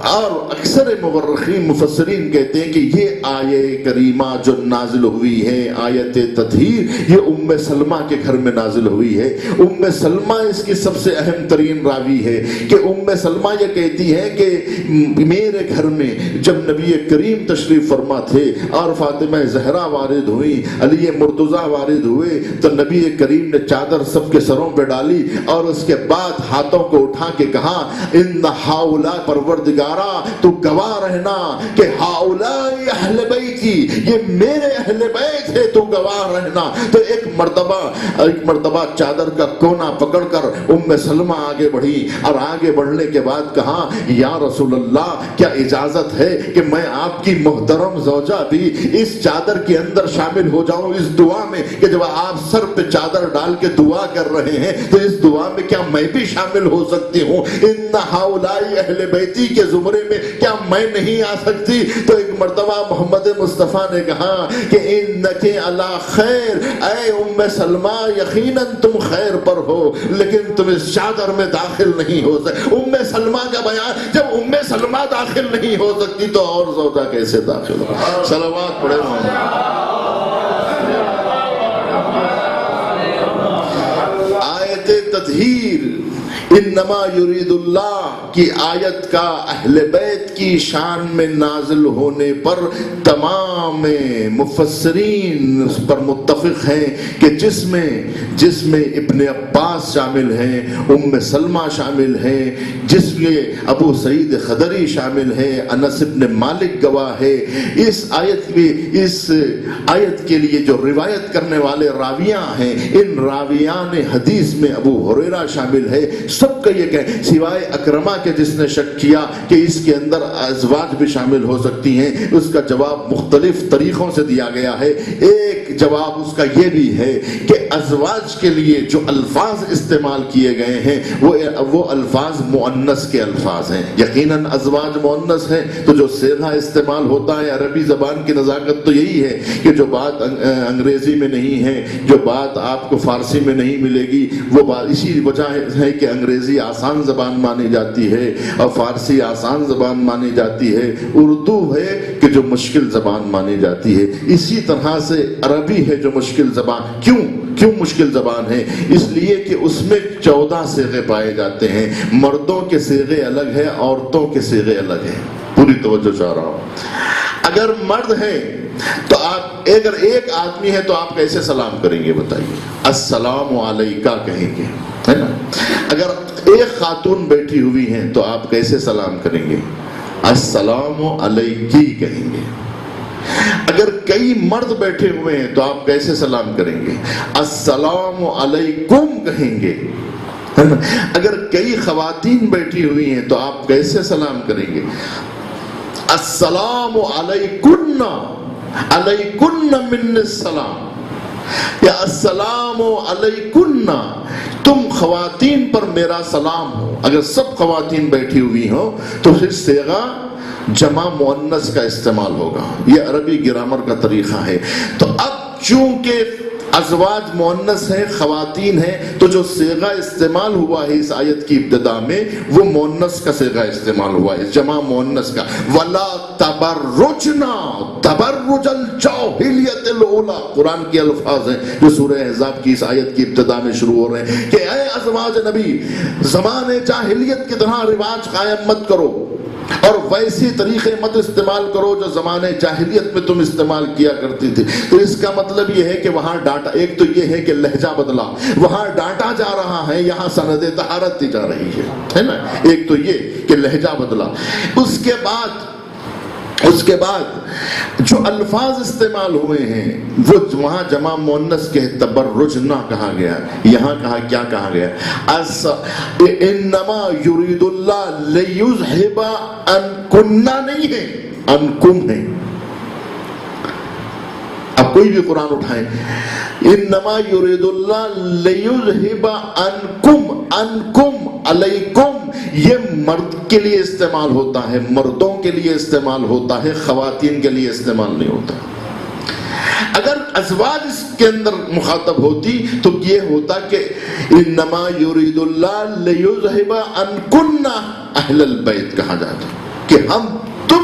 اور اکثر مورخین مفسرین کہتے ہیں کہ یہ آیت کریمہ جو نازل ہوئی ہے، آیت تطہیر، یہ ام سلمہ کے گھر میں نازل ہوئی ہے۔ ام سلمہ اس کی سب سے اہم ترین راوی ہے کہ ام سلمہ یہ کہتی ہے کہ میرے گھر میں جب نبی کریم تشریف فرما تھے اور فاطمہ زہرا وارد ہوئی، علی مرتضیٰ وارد ہوئے، تو نبی کریم نے چادر سب کے سروں پہ ڈالی اور اس کے بعد ہاتھوں کو اٹھا کے کہا ان ہاؤلا، پروردگارا تو گواہ رہنا کہ ہاؤلا اہل بیتی، یہ میرے اہل بیت ہے، تو گواہ رہنا۔ تو ایک مرتبہ چادر کا کونا پکڑ کر ام سلمہ آگے بڑھی اور آگے بڑھنے کے بعد کہا یا رسول اللہ، کیا اجازت ہے کہ میں آپ کی محترم زوجہ بھی اس چادر کے اندر شامل ہو جاؤں اس دعا میں کہ جب آپ سر پہ چادر ڈال کے دعا کر رہے ہیں تو اس دعا میں کیا میں بھی شامل ہو سکتی ہوں؟ ان ہؤلاء اہل بیتی کے زمرے میں کیا میں نہیں آ سکتی؟ تو ایک مرتبہ محمد مصطفیٰ نے کہا کہ انک علی خیر، اے ام سلمہ یقیناً تم خیر پر ہو، لیکن تم اس چادر میں داخل نہیں ہو سکتے۔ ام سلمہ کا بیان، جب ام سلمہ داخل نہیں ہو سکتی تو اور زوجہ کیسے داخل ہو؟ صلوات پڑھے آیت تطہیر انما یرید اللہ کی آیت کا اہل بیت کی شان میں نازل ہونے پر تمام مفسرین اس پر متفق ہیں کہ جس میں ابن عباس شامل ہیں، ام سلمہ شامل ہیں، جس میں ابو سعید خدری شامل ہیں، انس ابن مالک گواہ ہے۔ اس آیت کے لیے جو روایت کرنے والے راویاں ہیں، ان راویان حدیث میں ابو ہریرہ شامل ہے۔ سب کا یہ کہ سوائے اکرمہ کے جس نے شک کیا کہ اس کے اندر ازواج بھی شامل ہو سکتی ہیں، اس کا جواب مختلف طریقوں سے دیا گیا ہے۔ ایک جواب اس کا یہ بھی ہے کہ ازواج کے لیے جو الفاظ استعمال کیے گئے ہیں وہ الفاظ مؤنث کے الفاظ ہیں۔ یقیناً ازواج مؤنث ہیں تو جو صیغہ استعمال ہوتا ہے، عربی زبان کی نزاکت تو یہی ہے کہ جو بات انگریزی میں نہیں ہے، جو بات آپ کو فارسی میں نہیں ملے گی، وہ بات اسی وجہ ہے کہ انگریزی آسان زبان مانی جاتی ہے اور فارسی آسان زبان مانی جاتی ہے، اردو ہے کہ جو مشکل زبان مانی جاتی ہے۔ اسی طرح سے عربی ہے جو مشکل زبان۔ کیوں مشکل زبان ہے؟ اس لیے کہ اس میں 14 صیغے پائے جاتے ہیں، مردوں کے صیغے الگ ہے، عورتوں کے صیغے الگ ہیں۔ پوری توجہ چاہ رہا ہوں۔ اگر مرد ہے تو آپ، اگر ایک آدمی ہے تو آپ کیسے سلام کریں گے بتائیے؟ السلام علیکہ کہیں گے، ہے نا؟ اگر ایک خاتون بیٹھی ہوئی ہیں تو آپ کیسے سلام کریں گے؟ السلام علیکی کہیں گے۔ اگر کئی مرد بیٹھے ہوئے ہیں تو آپ کیسے سلام کریں گے؟ السلام علیکم کہیں گے۔ اگر کئی خواتین بیٹھی ہوئی ہیں تو آپ کیسے سلام کریں گے؟ السلام علیکن، علیکن من السلام، یا السلام علیکن، تم خواتین پر میرا سلام ہو۔ اگر سب خواتین بیٹھی ہوئی ہوں تو پھر صیغہ جمع مؤنث کا استعمال ہوگا۔ یہ عربی گرامر کا طریقہ ہے۔ تو اب چونکہ ازواج مؤنث ہیں، خواتین ہیں، تو جو صیغہ استعمال ہوا ہے اس آیت کی ابتدا میں وہ مؤنث کا صیغہ استعمال ہوا ہے، جمع مؤنث کا۔ وَلَا تَبَرُّجْنَا تَبَرُّجَ الْجَاهِلِيَّةِ الْأُولَىٰ، قرآن کے الفاظ ہیں جو سورہ احزاب کی اس آیت کی ابتدا میں شروع ہو رہے ہیں کہ اے ازواج نبی، زمانے جاہلیت کی طرح رواج قائم مت کرو اور ویسی طریقے مت استعمال کرو جو زمانے جاہلیت میں تم استعمال کیا کرتی تھی۔ تو اس کا مطلب یہ ہے کہ وہاں ڈانٹا، ایک تو یہ ہے کہ لہجہ بدلا، وہاں ڈانٹا جا رہا ہے، یہاں سند طہارت دی جا رہی ہے نا۔ ایک تو یہ کہ لہجہ بدلا۔ اس کے بعد جو الفاظ استعمال ہوئے ہیں وہ وہاں جمع مؤنث کے تبرج نہ کہا گیا، یہاں کیا کہا گیا؟ انما یرید اللہ لیذھب عنکن نہیں ہے، عنکم ہے۔ اب آپ کوئی بھی قرآن اٹھائیں، انما یرید اللہ لیذہب عنکم علیکم، یہ مرد کے لیے استعمال ہوتا ہے، مردوں کے لیے استعمال ہوتا ہے، خواتین کے لیے استعمال نہیں ہوتا۔ اگر ازواج اس کے اندر مخاطب ہوتی تو یہ ہوتا کہ انما یرید اللہ لیذہب عنکن اہل البیت کہا جاتا کہ ہم تم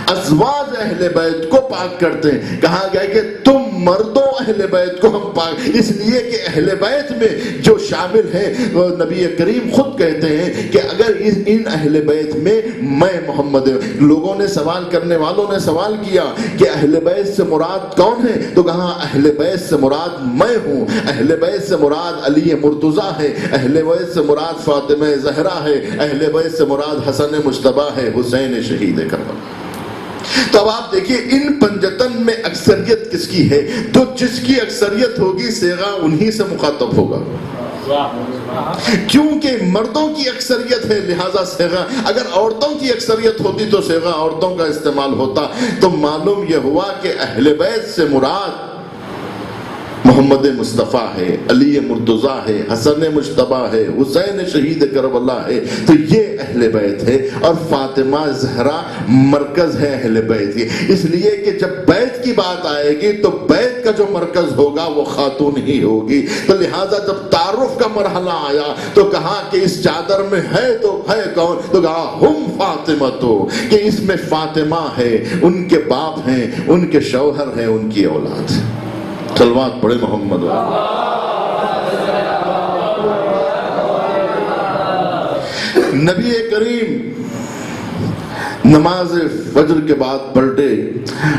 ازواج اہل بیت کو پاک کرتے ہیں، کہا گیا کہ تم مردوں اہل بیت کو ہم پاک، اس لیے کہ اہل بیت میں جو شامل ہیں وہ نبی کریم خود کہتے ہیں کہ اگر ان اہل بیت میں میں محمد، لوگوں نے سوال کرنے والوں نے سوال کیا کہ اہل بیت سے مراد کون ہے، تو کہا اہل بیت سے مراد میں ہوں، اہل بیت سے مراد علی مرتضیٰ ہے، اہل بیت سے مراد فاطمہ زہرا ہے، اہل بیت سے مراد حسن مجتبیٰ ہے، حسین شہید کربلا۔ تو اب آپ دیکھیے ان پنجتن میں اکثریت کس کی ہے، تو جس کی اکثریت ہوگی صیغہ انہی سے مخاطب ہوگا، کیونکہ مردوں کی اکثریت ہے لہذا صیغہ، اگر عورتوں کی اکثریت ہوتی تو صیغہ عورتوں کا استعمال ہوتا۔ تو معلوم یہ ہوا کہ اہل بیت سے مراد محمد مصطفیٰ ہے، علی مرتضیٰ ہے، حسن مجتبیٰ ہے، حسین شہید کربلا ہے، تو یہ اہل بیت ہے، اور فاطمہ زہرا مرکز ہے اہل بیت کی، اس لیے کہ جب بیت کی بات آئے گی تو بیت کا جو مرکز ہوگا وہ خاتون ہی ہوگی۔ تو لہٰذا جب تعارف کا مرحلہ آیا تو کہا کہ اس چادر میں ہے تو ہے کون، تو کہا ہم فاطمہ، تو کہ اس میں فاطمہ ہے، ان کے باپ ہیں، ان کے شوہر ہیں، ان کی اولاد۔ صلوات پڑھے محمد۔ نبی کریم نماز فجر کے بعد پلٹے،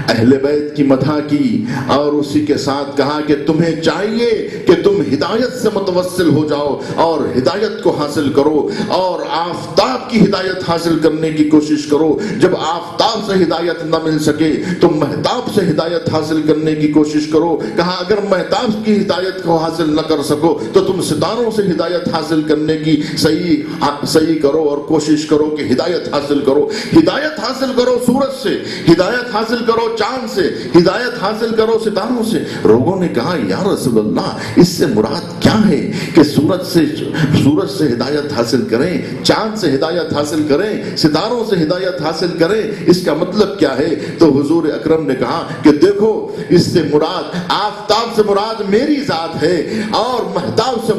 اہل بیت کی مدح کی، اور اسی کے ساتھ کہا کہ تمہیں چاہیے کہ تم ہدایت سے متوسل ہو جاؤ اور ہدایت کو حاصل کرو، اور آفتاب کی ہدایت حاصل کرنے کی کوشش کرو، جب آفتاب سے ہدایت نہ مل سکے تو مہتاب سے ہدایت حاصل کرنے کی کوشش کرو۔ کہا اگر مہتاب کی ہدایت کو حاصل نہ کر سکو تو تم ستاروں سے ہدایت حاصل کرنے کی صحیح کرو اور کوشش کرو کہ ہدایت حاصل کرو، ہدایت حاصل کرو سورج سے، ہدایت حاصل کرو چاند سے، ہدایت حاصل کرو ستاروں سے۔ لوگوں نے کہا یا رسول اللہ اس سے مراد کیا ہے کہ سورج سے ہدایت حاصل کریں، چاند سے ہدایت حاصل کریں، ستاروں سے ہدایت حاصل کریں، اس کا مطلب کیا ہے؟ تو حضور اکرم نے کہا کہ دیکھو اس سے مراد آفتاب سے مراد میری ذات ہے، اور مہتاب سے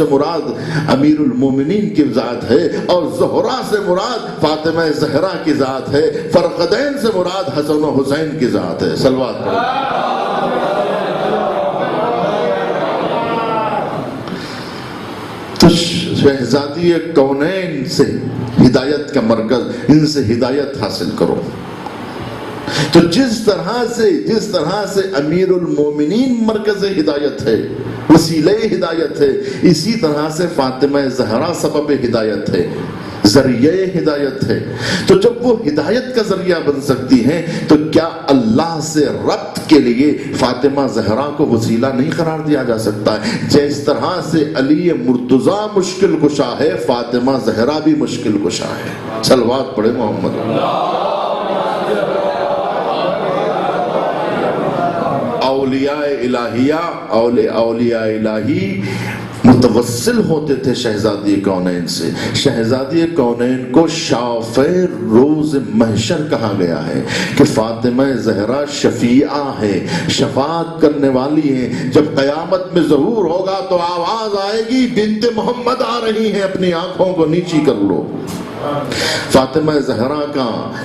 مراد امیر المومنین کی ذات ہے، اور زہرا سے مراد فاطمہ زہرا کی ذات ہے، فرقدین سے مراد حسن و حسین کی ذات ہے۔ صلوات پڑھیں۔ تو شہزادی کونین سے ہدایت کا مرکز، ان سے ہدایت حاصل کرو۔ تو جس طرح سے امیر المومنین مرکز ہدایت ہے، وسیلہ ہدایت ہے، اسی طرح سے فاطمہ زہرا سبب ہدایت ہے، ذریعہ ہدایت ہے۔ تو جب وہ ہدایت کا ذریعہ بن سکتی ہیں تو کیا اللہ سے ربط کے لیے فاطمہ زہرا کو وسیلہ نہیں قرار دیا جا سکتا ہے؟ جس طرح سے علی مرتضیٰ مشکل کشا ہے، فاطمہ زہرا بھی مشکل کشا ہے۔ صلوات پڑھے محمد۔ اولیاء الہی متوسل ہوتے تھے شہزادی کونین سے۔ شہزادی کونین کو شافع روز محشر کہا گیا ہے کہ فاطمہ زہرا شفیعہ ہے، شفاعت کرنے والی ہیں۔ جب قیامت میں ظہور ہوگا تو آواز آئے گی بنت محمد آ رہی ہیں، اپنی آنکھوں کو نیچی کر لو۔ فاطمہ زہرا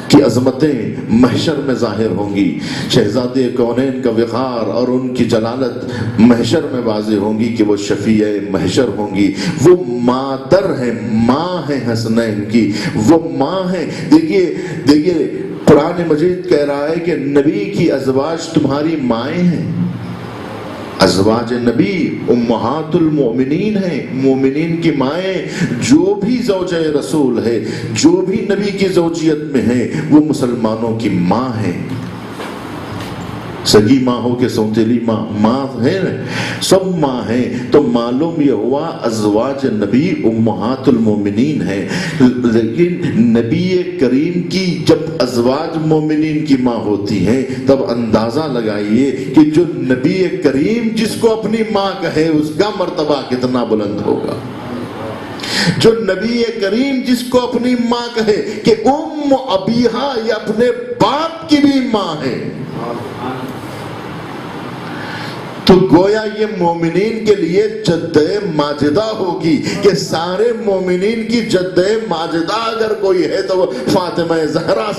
کی عظمتیں محشر میں ظاہر ہوں گی، شہزادی کونین کا وقار اور ان کی جلالت محشر میں واضح ہوں گی کہ وہ شفیع محشر ہوں گی۔ وہ مادر ہیں، ماں ہیں حسنین کی، وہ ماں ہیں۔ دیکھیے قرآن مجید کہہ رہا ہے کہ نبی کی ازواج تمہاری مائیں ہیں۔ ازواج نبی امہات المؤمنین ہیں، مومنین کی مائیں۔ جو بھی زوجہ رسول ہے، جو بھی نبی کی زوجیت میں ہے، وہ مسلمانوں کی ماں ہیں۔ سگی ماں ہو کہ سوتیلی ماں ہے، سب ماں ہیں، تو معلوم یہ ہوا ازواج نبی امہات المومنین ہیں، لیکن نبی کریم کی جب ازواج مومنین کی ماں ہوتی ہیں تب اندازہ لگائیے کہ جو نبی کریم جس کو اپنی ماں کہے اس کا مرتبہ کتنا بلند ہوگا، جو نبی کریم جس کو اپنی ماں کہے کہ ام ابیہا، یہ اپنے باپ کی بھی ماں ہے، تو گویا یہ مومنین کے لیے جدہ ماجدہ ہوگی کہ سارے مومنین کی جدہ ماجدہ اگر کوئی ہے تو وہ فاطمہ زہرا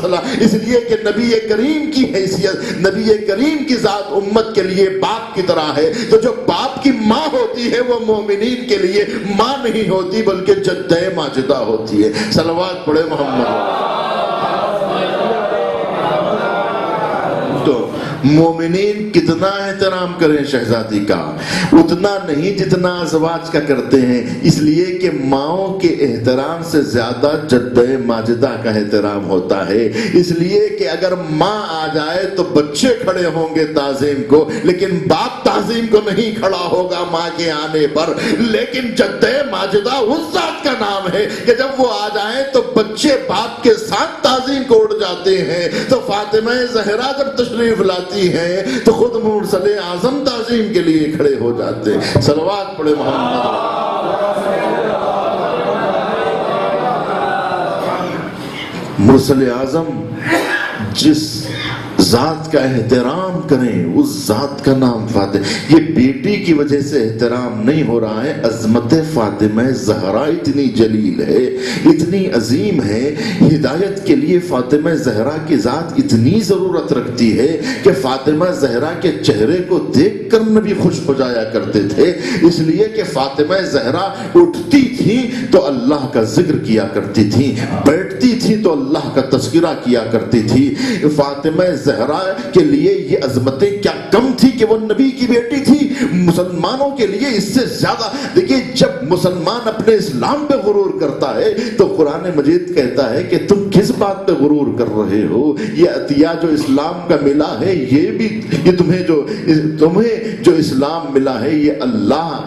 اس لیے کہ نبی کریم کی حیثیت، نبی کریم کی ذات امت کے لیے باپ کی طرح ہے، تو جو باپ کی ماں ہوتی ہے وہ مومنین کے لیے ماں نہیں ہوتی بلکہ جدہ ماجدہ ہوتی ہے۔ صلوات پڑھے محمد۔ تو مومنین کتنا احترام کریں شہزادی کا، اتنا نہیں جتنا ازواج کا کرتے ہیں، اس لیے کہ ماؤں کے احترام سے زیادہ جدہ ماجدہ کا احترام ہوتا ہے، اس لیے کہ اگر ماں آ جائے تو بچے کھڑے ہوں گے تعظیم کو، لیکن باپ تعظیم کو نہیں کھڑا ہوگا ماں کے آنے پر، لیکن جدہ ماجدہ اس ذات کا نام ہے کہ جب وہ آ جائیں تو بچے باپ کے ساتھ تعظیم کو اڑ جاتے ہیں۔ تو فاطمہ زہرا جب تشریف لاتی ہیں تو خود مرسل اعظم تعظیم کے لیے کھڑے ہو جاتے ہیں۔ صلوات پڑھے محمد۔ مرسل اعظم جس ذات کا احترام کریں اس ذات کا نام فاطمہ، یہ بیٹی کی وجہ سے احترام نہیں ہو رہا ہے، عظمت فاطمہ زہرا اتنی جلیل ہے، اتنی عظیم ہے، ہدایت کے لیے فاطمہ زہرا کی ذات اتنی ضرورت رکھتی ہے کہ فاطمہ زہرا کے چہرے کو دیکھ کر نبی خوش ہو جایا کرتے تھے، اس لیے کہ فاطمہ زہرا اٹھتی تھی تو اللہ کا ذکر کیا کرتی تھی، بیٹھتی تھی تو اللہ کا تذکرہ کیا کرتی تھی۔ فاطمہ زہرا کے لیے یہ عظمتیں کیا کم تھی کہ وہ نبی کی بیٹی تھی؟ مسلمانوں کے لیے اس سے زیادہ، دیکھیں جب مسلمان اپنے اسلام پہ غرور کرتا ہے تو قرآن مجید کہتا ہے کہ تم کس بات پہ غرور کر رہے ہو، یہ عطیہ جو اسلام کا ملا ہے یہ تمہیں جو اسلام ملا ہے یہ اللہ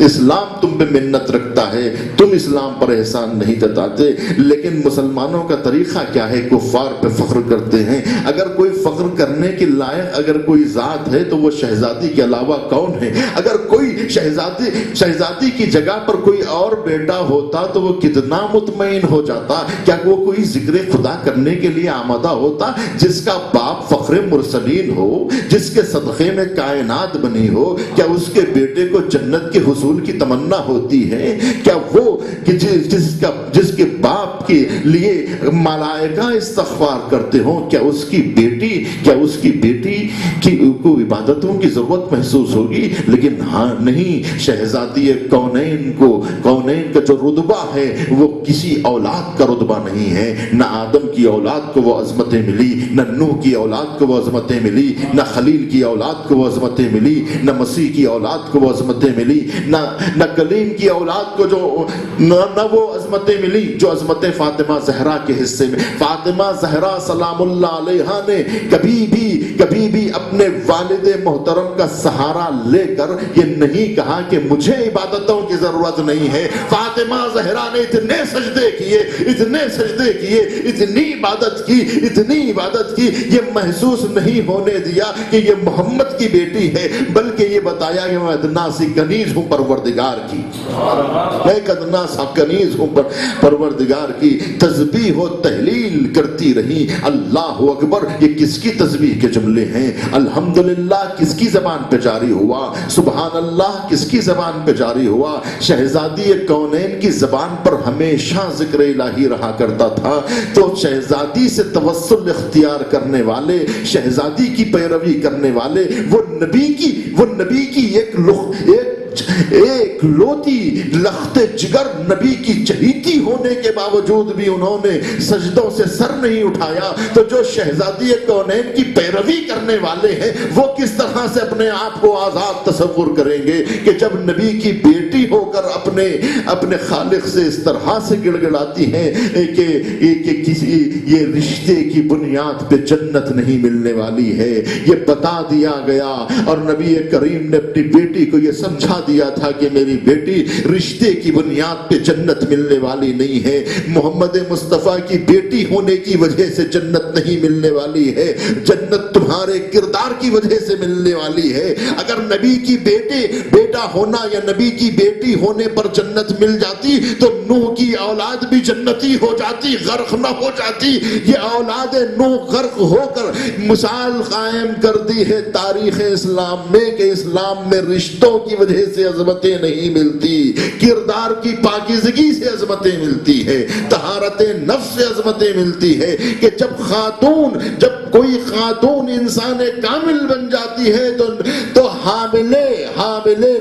اسلام تم پہ منت رکھتا ہے، تم اسلام پر احسان نہیں جتاتے۔ لیکن مسلمانوں کا طریقہ کیا ہے؟ کفار پہ فخر کرتے ہیں۔ اگر کوئی فخر کرنے کے لائق اگر کوئی ذات ہے تو وہ شہزادی کے علاوہ کون ہے؟ اگر کوئی شہزادی کی جگہ پر کوئی اور بیٹا ہوتا تو وہ کتنا مطمئن ہو جاتا، کیا وہ کوئی ذکر خدا کرنے کے لیے آمادہ ہوتا؟ جس کا باپ فخر مرسلین ہو، جس کے صدقے میں کائنات بنی ہو، کیا اس کے بیٹے کو جنت کے حصول کی تمنا ہوتی ہے؟ کیا وہ کہ جس کے باپ کے لیے ملائکہ استغفار کرتے ہوں، کیا اس کی بیٹی کی کو عبادتوں کی ضرورت محسوس ہوگی؟ لیکن ہاں نہیں، شہزادی کونین کا جو رتبہ ہے وہ کسی اولاد کا رتبہ نہیں ہے، نہ آدم کی اولاد کو وہ عظمتیں ملی، نہ نوح کی اولاد کو وہ عظمتیں ملی، نہ خلیل کی اولاد کو وہ عظمتیں ملی، نہ مسیح کی اولاد کو وہ عظمتیں ملی، نہ کلیم کی اولاد کو نہ وہ عظمتیں ملی جو عظمت فاطمہ زہرا کے حصے میں۔ فاطمہ زہرا سلام اللہ علیہا نے کبھی بھی اپنے والد محترم کا سہارا لے کر یہ نہیں کہا کہ مجھے عبادتوں کی ضرورت نہیں ہے۔ فاطمہ زہرا نے اتنے سجدے کیے، اتنی عبادت کی، یہ محسوس نہیں ہونے دیا کہ یہ محمد کی بیٹی ہے، بلکہ یہ بتایا کہ میں ادنا سی کنیز ہوں پروردگار کی، میں ادنا سا کنیز ہوں پروردگار کی۔ تسبیح و تہلیل کرتی رہی، اللہ اکبر یہ کس کی تسبیح کے جملے ہیں؟ الحمدللہ کس کی زبان پہ جاری ہوا؟ سبحان اللہ کس کی زبان پہ جاری ہوا؟ شہزادی کونین کی زبان پر ہمیشہ ذکر الہی رہا کرتا تھا، تو شہزادی سے توسل اختیار کرنے والے، شہزادی کی پیروی کرنے والے، وہ نبی کی ایک ایک لوتی لخت جگر نبی کی چہیتی ہونے کے باوجود بھی انہوں نے سجدوں سے سر نہیں اٹھایا، تو جو شہزادی کونین کی پیروی کرنے والے ہیں وہ کس طرح سے اپنے آپ کو آزاد تصور کریں گے کہ جب نبی کی بیٹی ہو کر اپنے خالق سے اس طرح سے گڑ گڑاتی ہیں کہ کسی یہ رشتے کی بنیاد پہ جنت نہیں ملنے والی ہے، یہ بتا دیا گیا۔ اور نبی کریم نے اپنی بیٹی کو یہ سمجھا دیا تھا کہ میری بیٹی رشتے کی بنیاد پہ جنت ملنے والی نہیں ہے، محمد مصطفیٰ کی بیٹی ہونے کی وجہ سے جنت نہیں ملنے والی ہے، جنت تمہارے کردار کی وجہ سے ملنے والی ہے۔ اگر نبی کی بیٹا ہونا یا نبی کی بیٹی ہونے پر جنت مل جاتی تو نوح کی اولاد بھی جنتی ہو جاتی، غرق نہ ہو جاتی۔ یہ اولاد نوح غرق ہو کر مثال قائم کر دی ہے تاریخ اسلام میں کہ اسلام میں رشتوں کی وجہ سے عظمتیں نہیں ملتی، کردار کی پاکیزگی سے عظمتیں ملتی ہے، طہارت نفس سے عظمتیں ملتی ہے کہ جب کوئی خاتون انسان کامل بن جاتی ہے تو حامل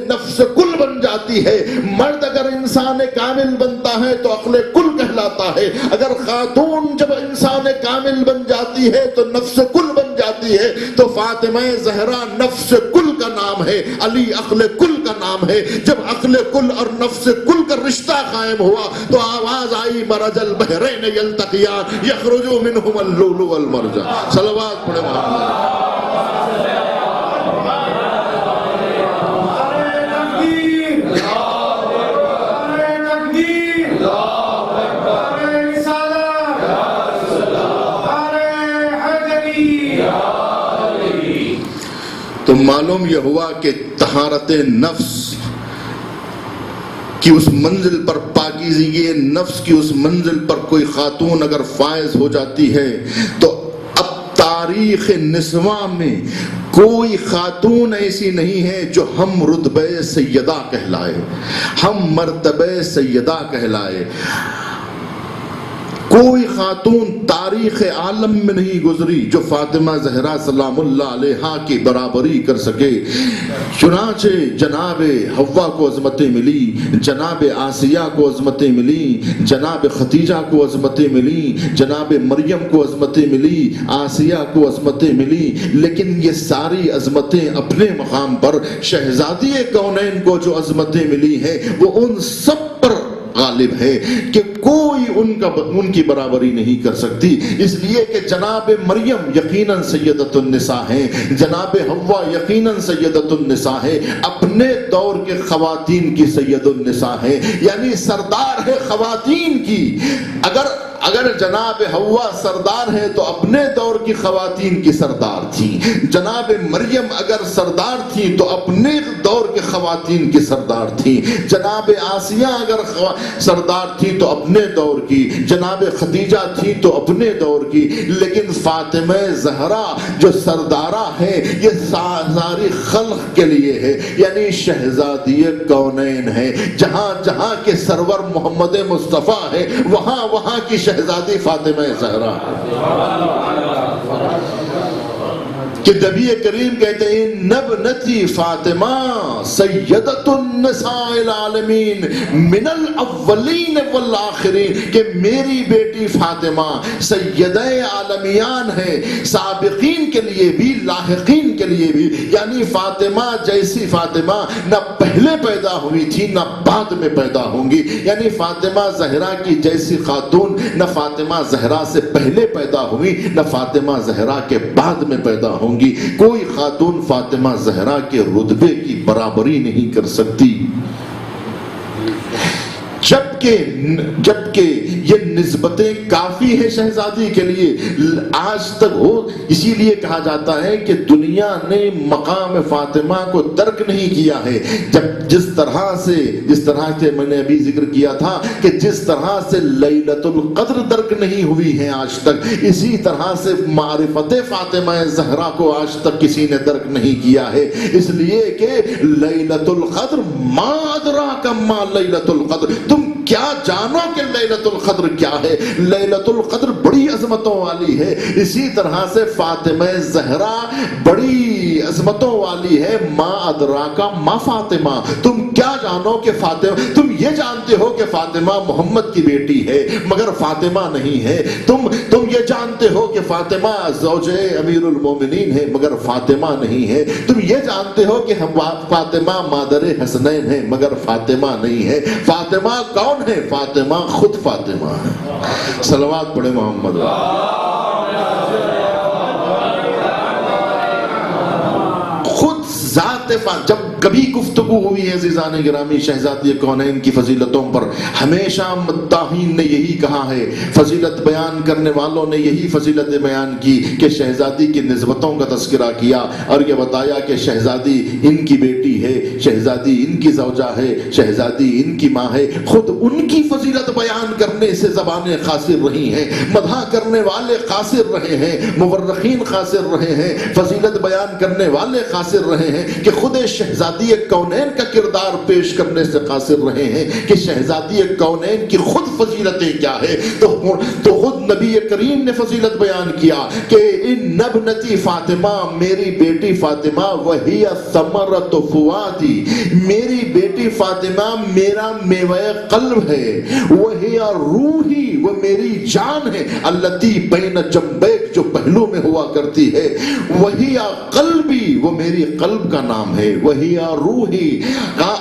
نفس کل بن جاتی ہے۔ مرد اگر انسان کامل بنتا ہے تو عقل کل کہلاتا ہے، اگر خاتون جب انسان کامل بن جاتی ہے تو نفس کل بن جاتی ہے۔ تو فاطمہ زہرا نفس کل کا نام ہے، علی عقل کل کا نام ہے۔ جب عقل کل اور نفس کل کا رشتہ قائم ہوا تو آواز آئی مرج البحرین یلتقیان یخرج منہما اللؤلؤ والمرجان۔ صلوات پڑھے محمد۔ تو معلوم یہ ہوا کہ طہارت نفس کی اس منزل پر، پاکیزگی نفس کی اس منزل پر کوئی خاتون اگر فائز ہو جاتی ہے تو اب تاریخ نسواں میں کوئی خاتون ایسی نہیں ہے جو ہم رتبہ سیدہ کہلائے، ہم مرتبہ سیدہ کہلائے۔ کوئی خاتون تاریخ عالم میں نہیں گزری جو فاطمہ زہرا سلام اللہ علیہا کی برابری کر سکے۔ چنانچہ جناب حوا کو عظمتیں ملی، جناب آسیہ کو عظمتیں ملی، جناب خدیجہ کو عظمتیں ملی، جناب مریم کو عظمتیں ملی، آسیہ کو عظمتیں ملی، لیکن یہ ساری عظمتیں اپنے مقام پر شہزادی کونین کو جو عظمتیں ملی ہیں وہ ان سب پر غالب ہے کہ کوئی ان کی برابری نہیں کر سکتی، اس لیے کہ جناب مریم یقیناً سیدۃ النساء ہیں، جناب حوا یقیناً سیدۃ النساء ہیں، اپنے دور کے خواتین کی سید النساء ہیں، یعنی سردار ہے خواتین کی۔ اگر جناب حوا سردار ہے تو اپنے دور کی خواتین کی سردار تھی، جناب مریم اگر سردار تھی تو اپنے دور کے خواتین کی سردار تھی، جناب آسیہ اگر سردار تھی تو اپنے دور کی، جناب خدیجہ تھی تو اپنے دور کی، لیکن فاطمہ زہرا جو سردارہ ہے یہ ساری خلق کے لیے ہے، یعنی شہزادی کونین ہے۔ جہاں جہاں کے سرور محمد مصطفیٰ ہے وہاں کی شہزادی فاطمہ زہرا کہ نبی کریم کہتے ہیں نبنتی فاطمہ سیدۃ النساء العالمین من الاولین والآخرین، کہ میری بیٹی فاطمہ سیدہ عالمیان ہے، سابقین کے لیے بھی لاحقین کے لیے بھی، یعنی فاطمہ جیسی فاطمہ نہ پہلے پیدا ہوئی تھی نہ بعد میں پیدا ہوں گی، یعنی فاطمہ زہرا کی جیسی خاتون نہ فاطمہ زہرا سے پہلے پیدا ہوئی نہ فاطمہ زہرا کے بعد میں پیدا ہوں گی۔ کوئی خاتون فاطمہ زہرا کے رتبے کی برابری نہیں کر سکتی، جبکہ یہ نسبتیں کافی ہے شہزادی کے لیے آج تک ہو۔ اسی لیے کہا جاتا ہے کہ دنیا نے مقام فاطمہ کو درک نہیں کیا ہے، جس طرح سے میں نے ابھی ذکر کیا تھا کہ جس طرح سے لیلۃ القدر درک نہیں ہوئی ہے آج تک، اسی طرح سے معرفت فاطمہ زہرا کو آج تک کسی نے درک نہیں کیا ہے، اس لیے کہ لیلۃ القدر ما ادراک ما لیلۃ القدر، تم کیا جانو کہ لیلۃ القدر کیا ہے. لیلۃ القدر بڑی عظمتوں والی ہے. اسی طرح سے فاطمہ زہرا بڑی عظمتوں والی ہے. ما ادراکا ما فاطمہ, تم کیا جانو کہ فاطمہ, تم یہ جانتے ہو کہ فاطمہ محمد کی بیٹی ہے مگر فاطمہ نہیں ہے. تم یہ جانتے ہو کہ فاطمہ زوجہ امیر المومنین ہے مگر فاطمہ نہیں ہے. تم یہ جانتے ہو کہ فاطمہ مادر حسنین ہے مگر فاطمہ نہیں ہے. فاطمہ کون ہے؟ فاطمہ خود فاطمہ ہے. صلوات پڑھے محمد. خود ذات جب کبھی گفتگو ہوئی ہے عزیزان گرامی شہزادی کونین کی فضیلتوں پر, ہمیشہ مداحین نے یہی کہا ہے, فضیلت بیان کرنے والوں نے یہی فضیلت بیان کی کہ شہزادی کی نسبتوں کا تذکرہ کیا اور یہ بتایا کہ شہزادی ان کی بیٹی ہے, شہزادی ان کی زوجہ ہے, شہزادی ان کی ماں ہے. خود ان کی فضیلت بیان کرنے سے زبانیں قاصر رہی ہیں, مدح کرنے والے قاصر رہے ہیں, مورخین قاصر رہے ہیں, فضیلت بیان کرنے والے قاصر رہے ہیں کہ خود شہزادی کونین کا کردار پیش کرنے سے قاصر رہے ہیں کہ شہزادی کونین کی خود فضیلتیں کیا ہے. تو خود نبی کریم نے فضیلت بیان کیا کہ ان ابنتی فاطمہ, میری بیٹی فاطمہ, وہی ثمرۃ فؤادی, میری بیٹی فاطمہ میرا میوہ قلب ہے, وہی روحی, وہ میری جان ہے, التی بین جنبیک, جو پہلو میں ہوا کرتی ہے, وہی قلبی, وہ میری قلب کا نام ہے, وہی روحی,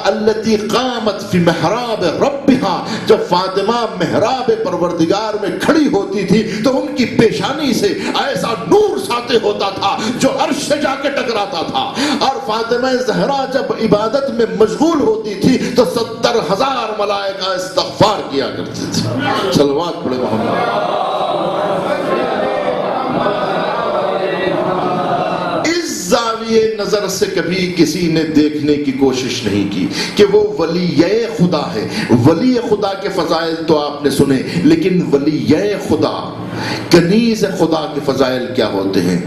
التی قامت فی محراب ربہا, جب فاطمہ محراب پروردگار میں کھڑی ہوتی تھی تو ان کی پیشانی سے ایسا نور ساطع ہوتا تھا جو عرش سے جا کے ٹکراتا تھا. اور فاطمہ زہرا جب عبادت میں مشغول ہوتی تھی تو 70,000 ملائکہ استغفار کیا کرتے تھے. صلوات پڑھے محمد. نظر سے کبھی کسی نے دیکھنے کی کوشش نہیں کی کہ وہ ولی خدا ہے. ولی خدا کے فضائل تو آپ نے سنے, لیکن ولی خدا, کنیز خدا کے فضائل کیا ہوتے ہیں.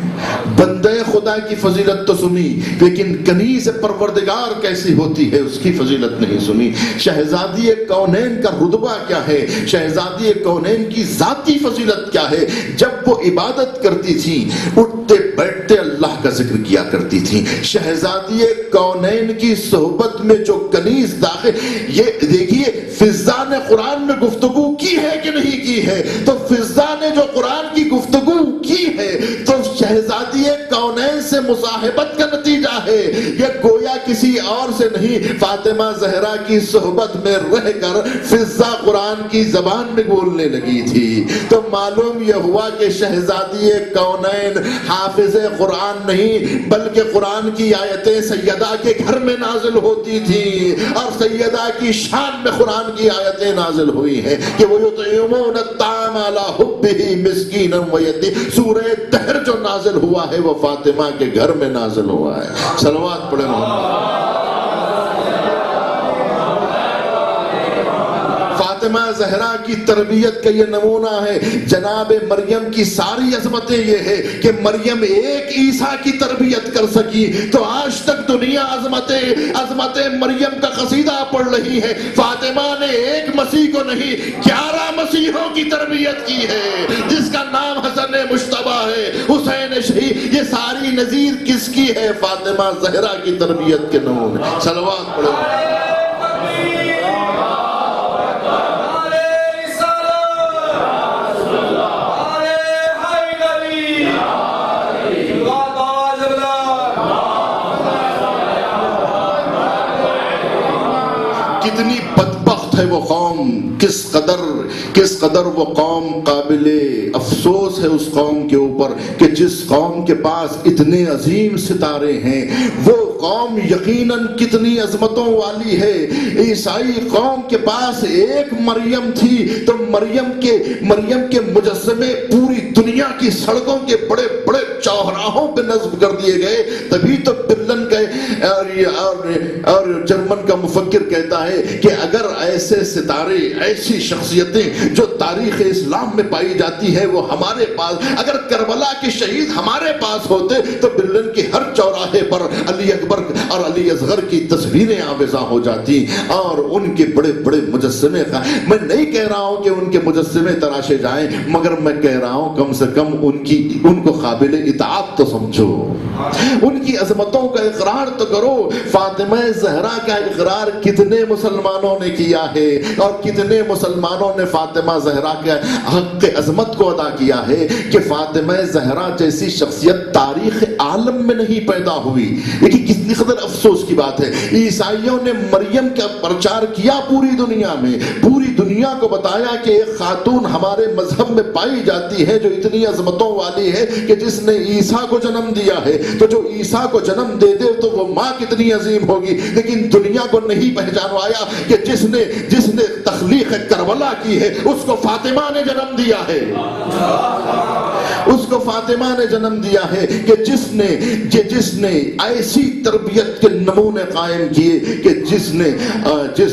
بندے خدا کی فضیلت تو سنی, لیکن کنیز پروردگار کیسی ہوتی ہے اس کی فضیلت نہیں سنی. شہزادی کونین کا رتبہ کیا ہے, شہزادی کونین کی ذاتی فضیلت کیا ہے. جب وہ عبادت کرتی تھی اٹھتے بیٹھتے اللہ کا ذکر کیا کرتی تھی. شہزادی کونین کی صحبت میں جو کنیز داخل, یہ دیکھیے فضا نے قرآن میں گفتگو کی ہے کہ نہیں کی ہے, تو فضا نے جو قرآن کی گفتگو کی ہے تو شہزادی کونین سے مصاحبت کا نتیجہ ہے. یہ گویا کسی اور سے نہیں, فاطمہ زہرا کی صحبت میں رہ کر فضا قرآن کی زبان میں بولنے لگی تھی. تو معلوم یہ ہوا کہ شہزادی کونین حافظ قرآن نہیں بلکہ قرآن کی آیتیں سیدہ کے گھر میں نازل ہوتی تھی, اور سیدہ کی شان میں قرآن کی آیتیں نازل ہوئی ہیں کہ وہ یطعمون الطعام علی حبہ مسکینا ویتیما. سورہ دہر جو نازل ہوا ہے وہ فاطمہ کے گھر میں نازل ہوا ہے. صلوات پڑھیں محمد. فاطمہ زہرا کی تربیت کا یہ نمونہ ہے. جناب مریم کی ساری عظمتیں یہ ہے کہ مریم ایک عیسیٰ کی تربیت کر سکی, تو آج تک دنیا عظمت مریم کا قصیدہ پڑھ رہی ہے. فاطمہ نے ایک مسیح کو نہیں 11 مسیحوں کی تربیت کی ہے, جس کا نام حسن مجتبیٰ ہے, حسین شہید. یہ ساری نظیر کس کی ہے؟ فاطمہ زہرا کی تربیت کے نمونے. صلوات پڑھو. کتنی بدبخت ہے وہ قوم, کس قدر وہ قوم قابل افسوس ہے اس قوم کے اوپر کہ جس قوم کے پاس اتنے عظیم ستارے ہیں. وہ قوم یقیناً کتنی عظمتوں والی ہے. عیسائی قوم کے پاس ایک مریم تھی تو مریم کے مجسمے پوری دنیا کی سڑکوں کے بڑے بڑے چوراہوں پہ نصب کر دیے گئے. تبھی تو برلن اور جرمن کا مفکر کہتا ہے کہ اگر ایسے ستارے ایسی شخصیتیں جو تاریخ اسلام میں پائی جاتی ہیں وہ ہمارے پاس، اگر کربلا کے شہید ہمارے پاس ہوتے تو برلن کے ہر چوراہے پر علی اکبر اور علی اصغر کی تصویریں آویزاں ہو جاتی اور ان کے بڑے بڑے مجسمے. میں نہیں کہہ رہا ہوں کہ ان کے مجسمے تراشے جائیں، مگر میں کہہ رہا ہوں کم سے کم ان کو قابل اطاعت تو سمجھو، ان کی عظمتوں کا اقرار تو کرو. فاطمہ زہرا کا اقرار کتنے مسلمانوں نے کیا ہے اور کتنے مسلمانوں نے فاطمہ زہرا کے حق عظمت کو ادا کیا ہے کہ فاطمہ زہرا جیسی شخصیت تاریخ عالم میں نہیں پیدا ہوئی. لیکن کتنی قدر افسوس کی بات ہے، عیسائیوں نے مریم کا پرچار کیا پوری دنیا میں، پوری دنیا کو بتایا کہ ایک خاتون ہمارے مذہب میں پائی جاتی ہے جو اتنی عظمتوں والی ہے کہ جس نے عیسیٰ کو جنم دیا ہے. تو جو عیسیٰ کو جنم دے دے تو وہ ماں کتنی عظیم ہوگی. لیکن دنیا کو نہیں پہچانوایا کہ جس نے تخلیق کربلا کی ہے اس کو فاطمہ نے جنم دیا ہے، اس کو فاطمہ نے جنم دیا ہے کہ جس نے ایسی تربیت کے نمونے قائم کیے، کہ جس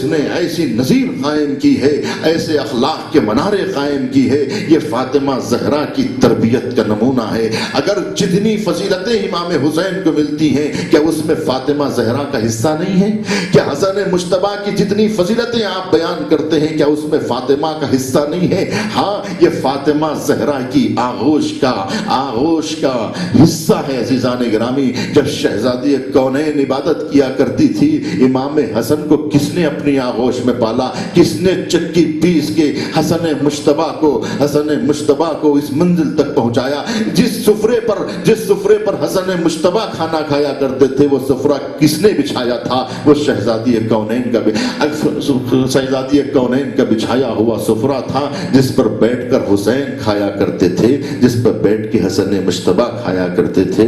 نے ایسی نظیر قائم کی ہے، ایسے اخلاق کے منارے قائم کی ہے. یہ فاطمہ زہرا کی تربیت کا نمونہ ہے. اگر جتنی فضیلتیں امام حسین کو ملتی ہیں کیا اس میں فاطمہ زہرا کا حصہ نہیں ہے؟ کیا حسن مجتبیٰ کی جتنی فضیلتیں آپ بیان کرتے ہیں کیا اس میں فاطمہ کا حصہ نہیں ہے؟ ہاں، یہ فاطمہ زہرا کی آغوش کا حصہ ہے. عزیزان گرامی، جب شہزادی کونین عبادت کیا کرتی تھی، امام حسن کو کس نے اپنی آغوش میں پالا؟ کس نے چکی پیس کے حسن مجتبیٰ کو اس منزل تک پہنچایا؟ جس سفرے پر حسن مجتبیٰ کھانا کھایا کرتے تھے وہ سفرہ کس نے بچھایا تھا؟ وہ شہزادی کونین کا بچھایا ہوا سفرہ تھا جس پر بیٹھ کر حسین کھایا کرتے تھے، جس پر بیٹھ کے حسن مجتبیٰ کھایا کرتے تھے.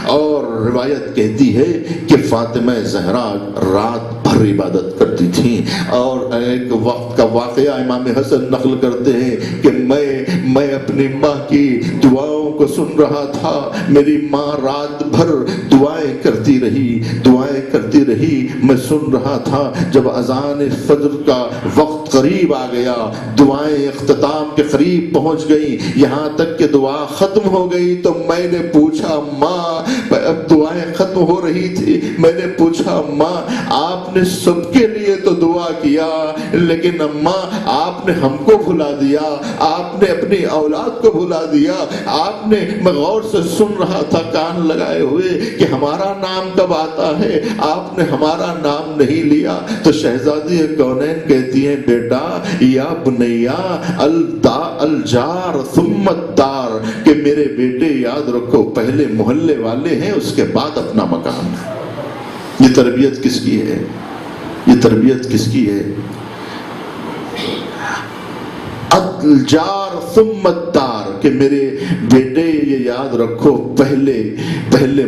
اور روایت کہتی ہے کہ فاطمہ زہرا رات بھر عبادت کرتی تھی. اور ایک وقت کا واقعہ امام حسن نقل کرتے ہیں کہ میں اپنی ماں کی دعاؤں کو سن رہا تھا. میری ماں رات بھر دعائیں کرتی رہی، میں سن رہا تھا. جب اذان فجر کا وقت قریب آ گیا، دعائیں اختتام کے قریب پہنچ گئی، یہاں تک کہ دعا ختم ہو گئی تو میں نے پوچھا ماں، اب دعائیں ختم ہو رہی تھی، میں نے پوچھا ماں آپ نے سب کے لیے تو دعا کیا لیکن اماں آپ نے ہم کو بھلا دیا، آپ نے اپنی اولاد کو بھلا دیا. آپ نے، میں غور سے سن رہا تھا کان لگائے ہوئے کہ ہمارا نام کب آتا ہے، آپ نے ہمارا نام نہیں لیا. تو شہزادی کونین کہتی ہیں بیٹا یا بنیا الجار ثم الدار، کہ میرے بیٹے یاد رکھو پہلے محلے والے ہیں اس کے بعد اپنا مکان. یہ تربیت کس کی ہے؟ یہ تربیت کس کی ہے؟ الجار ثم الدار، کہ میرے بیٹے یہ یاد رکھو پہلے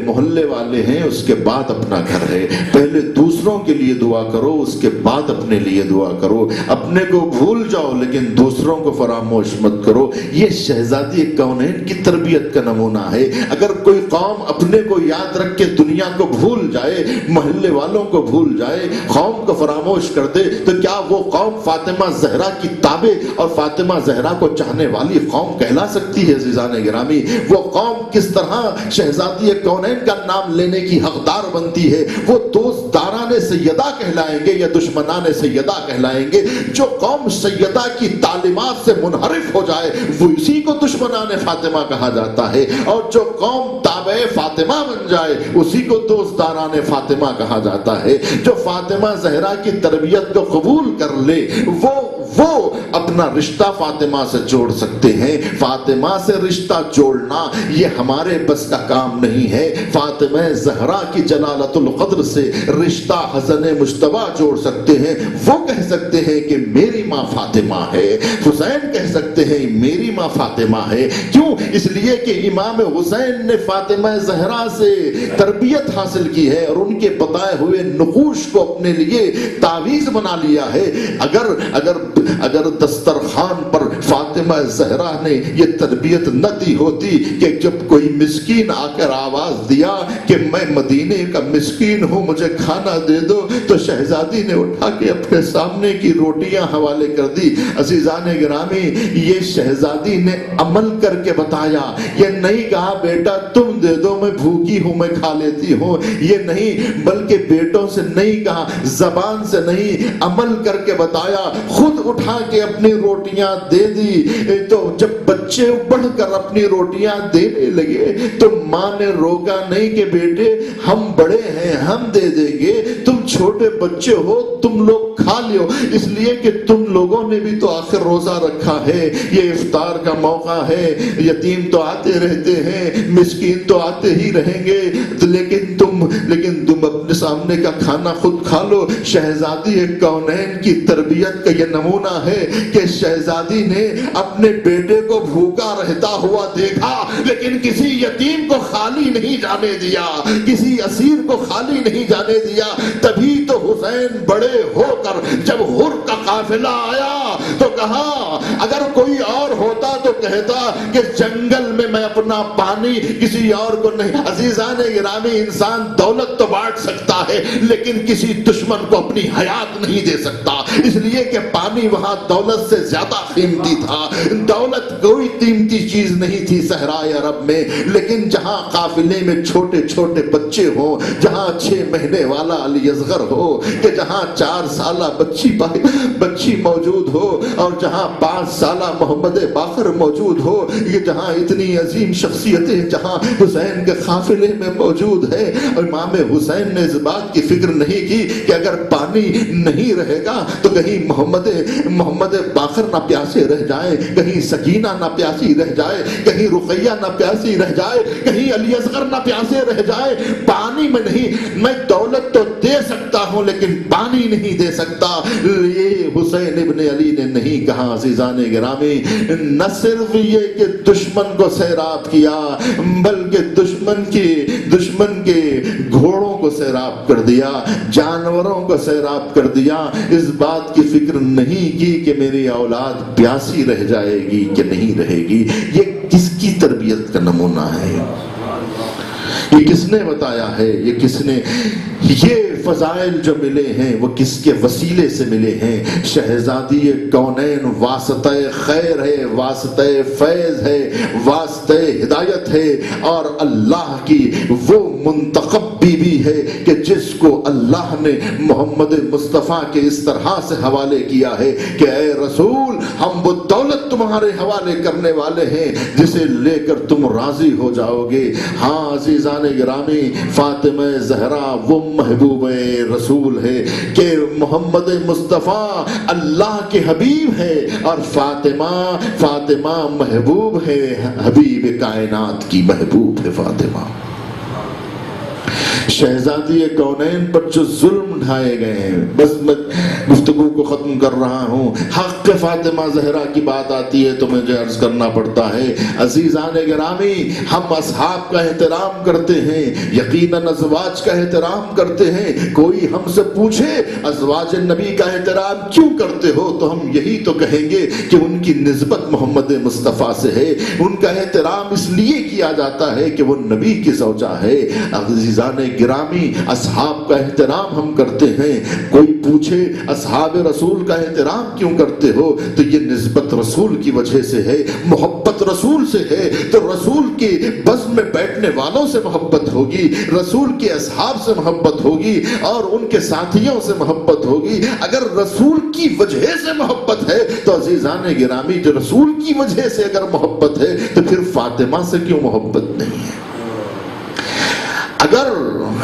محلے والے ہیں اس کے بعد اپنا گھر ہے. پہلے دوسروں کے لیے دعا کرو اس کے بعد اپنے لیے دعا کرو. اپنے کو بھول جاؤ لیکن دوسروں کو فراموش مت کرو. یہ شہزادی کونین کی تربیت کا نمونہ ہے. اگر کوئی قوم اپنے کو یاد رکھ کے دنیا کو بھول جائے، محلے والوں کو بھول جائے، قوم کو فراموش کر دے، تو کیا وہ قوم فاطمہ زہرا کی تابع اور فاطمہ زہرا کو چاہنے والی قوم کہلا سکتی ہے؟ عزیزان گرامی، وہ قوم کس طرح شہزادی کونین کا نام لینے کی حقدار بنتی ہے؟ وہ دوست داران سیدہ کہلائیں گے یا دشمنان سیدہ کہلائیں گے؟ جو قوم سیدہ کی تعلیمات سے منحرف ہو جائے وہ اسی کو دشمنان فاطمہ کہا جاتا ہے، اور جو قوم تابع فاطمہ بن جائے اسی کو دوست داران فاطمہ کہا جاتا ہے. جو فاطمہ زہرا کی تربیت کو قبول کر لے وہ اپنا رشتہ فاطمہ سے جوڑ سکتے ہیں. فاطمہ سے رشتہ جوڑنا یہ ہمارے بس کا کام نہیں ہے. فاطمہ زہرا کی جلالت القدر سے رشتہ حسن مجتبیٰ جوڑ سکتے ہیں. وہ کہہ سکتے ہیں کہ میری ماں فاطمہ ہے. حسین کہہ سکتے ہیں میری ماں فاطمہ ہے. کیوں؟ اس لیے کہ امام حسین نے فاطمہ زہرا سے تربیت حاصل کی ہے اور ان کے بتائے ہوئے نقوش کو اپنے لیے تعویذ بنا لیا ہے. اگر دسترخوان پر فاطمہ زہرا نے یہ تربیت نہ دی ہوتی کہ جب کوئی مسکین آ کر آواز دیا کہ میں مدینے کا مسکین ہوں مجھے کھانا دے دو، تو شہزادی نے اٹھا کے اپنے سامنے کی روٹیاں حوالے کر دی۔ عزیزان گرامی، یہ شہزادی نے عمل کر کے بتایا، یہ نہیں کہا بیٹا تم دے دو میں بھوکی ہوں میں کھا لیتی ہوں، یہ نہیں، بلکہ بیٹوں سے نہیں کہا، زبان سے نہیں، عمل کر کے بتایا، خود اٹھا کے اپنی روٹیاں دے دی۔ تو جب بچے بڑھ کر اپنی روٹیاں دینے لگے تو ماں نے روکا نہیں کہ بیٹے ہم بڑے ہیں ہم دے دیں گے، تم چھوٹے بچے ہو تم لوگ کھا لیو، اس لیے کہ تم لوگوں نے بھی تو آخر روزہ رکھا ہے، یہ افطار کا موقع ہے، یتیم تو آتے رہتے ہیں، مسکین تو آتے ہی رہیں گے، لیکن تم اپنے سامنے کا کھانا خود کھا لو۔ شہزادی کونین کی تربیت کا یہ نمونہ ہے کہ شہزادی نے اپنے بیٹے کو بھوکا رہتا ہوا دیکھا لیکن کسی یتیم کو خالی نہیں جانے دیا، کسی اسیر کو خالی نہیں جانے دیا۔ تبھی تو حسین بڑے ہو کر جب ہر کا قافلہ آیا تو کہا اگر کوئی اور ہوتا تو کہتا کہ جنگل میں اپنا پانی کسی اور کو نہیں۔ عزیزان گرامی، انسان دولت تو بانٹ سکتا ہے لیکن کسی دشمن کو اپنی حیات نہیں دے سکتا، اس لیے کہ پانی وہاں دولت سے زیادہ قیمتی تھا۔ دولت کوئی قیمتی چیز نہیں تھی صحرائے عرب میں، لیکن جہاں قافلے میں چھوٹے چھوٹے بچے ہوں، جہاں 6 مہینے والا علی اصغر ہو، کہ جہاں 4 سالہ بچی موجود ہو، اور جہاں 5 سالہ محمد باقر موجود ہو، یہ جہاں اتنی عظیم شخصیتیں جہاں حسین کے قافلے میں موجود ہے، امام حسین نے اس بات کی فکر نہیں کی کہ اگر پانی نہیں رہے گا تو کہیں محمد باقر نہ پیاسے رہ جائے، کہیں سکینہ نہ پیاسی رہ جائے، کہیں رقیہ نہ پیاسی رہ جائے، کہیں علی اصغر نہ پیاسے رہ جائے۔ پانی میں نہیں، میں دولت تو دے سکتا ہوں لیکن پانی نہیں دے سکتا۔ یہ حسین ابن علی نے نہیں کہا۔ عزیزان گرامی، نہ صرف یہ کہ دشمن کو سیراب کیا بلکہ دشمن کے گھوڑوں کو سیراب کر دیا، جانوروں کو سیراب کر دیا۔ اس بات کی فکر نہیں کی کہ میری اولاد پیاسی رہ جائے گی کہ نہیں رہے گی۔ یہ کس کی تربیت کا نمونہ ہے؟ یہ کس نے بتایا ہے؟ یہ فضائل جو ملے ہیں وہ کس کے وسیلے سے ملے ہیں؟ شہزادی کونین واسطہ خیر ہے، واسطہ فیض ہے، واسطہ ہدایت ہے، اور اللہ کی وہ منتخب بیوی ہے کہ جس کو اللہ نے محمد مصطفیٰ کے اس طرح سے حوالے کیا ہے کہ اے رسول، ہم وہ دولت تمہارے حوالے کرنے والے ہیں جسے لے کر تم راضی ہو جاؤ گے۔ ہاں عزیزان گرامی، فاطمہ زہرا وہ محبوب رسول ہے کہ محمد مصطفیٰ اللہ کے حبیب ہے، اور فاطمہ محبوب ہے، حبیب کائنات کی محبوب ہے فاطمہ۔ شہزادی کونین پر جو ظلم ڈھائے گئے ہیں، بس میں گفتگو کو ختم کر رہا ہوں، حق فاطمہ زہرا کی بات آتی ہے تو مجھے عرض کرنا پڑتا ہے۔ عزیزان گرامی، ہم اصحاب کا احترام کرتے ہیں، یقیناً ازواج کا احترام کرتے ہیں۔ کوئی ہم سے پوچھے ازواج نبی کا احترام کیوں کرتے ہو تو ہم یہی تو کہیں گے کہ ان کی نسبت محمد مصطفیٰ سے ہے، ان کا احترام اس لیے کیا جاتا ہے کہ وہ نبی کی زوجہ ہے۔ عزیزان گرامی، اصحاب کا احترام ہم کرتے ہیں۔ کوئی پوچھے اصحاب رسول کا احترام کیوں کرتے ہو تو یہ نسبت رسول کی وجہ سے ہے، محبت رسول سے ہے، تو رسول کے بزم میں بیٹھنے والوں سے محبت ہوگی، رسول کے اصحاب سے محبت ہوگی، اور ان کے ساتھیوں سے محبت ہوگی۔ اگر رسول کی وجہ سے محبت ہے تو عزیزان گرامی، جو رسول کی وجہ سے اگر محبت ہے تو پھر فاطمہ سے کیوں محبت نہیں ہے؟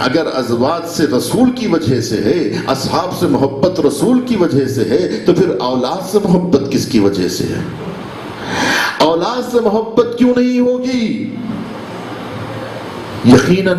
اگر ازواج سے رسول کی وجہ سے ہے، اصحاب سے محبت رسول کی وجہ سے ہے، تو پھر اولاد سے محبت کس کی وجہ سے ہے؟ اولاد سے محبت کیوں نہیں ہوگی؟ یقیناً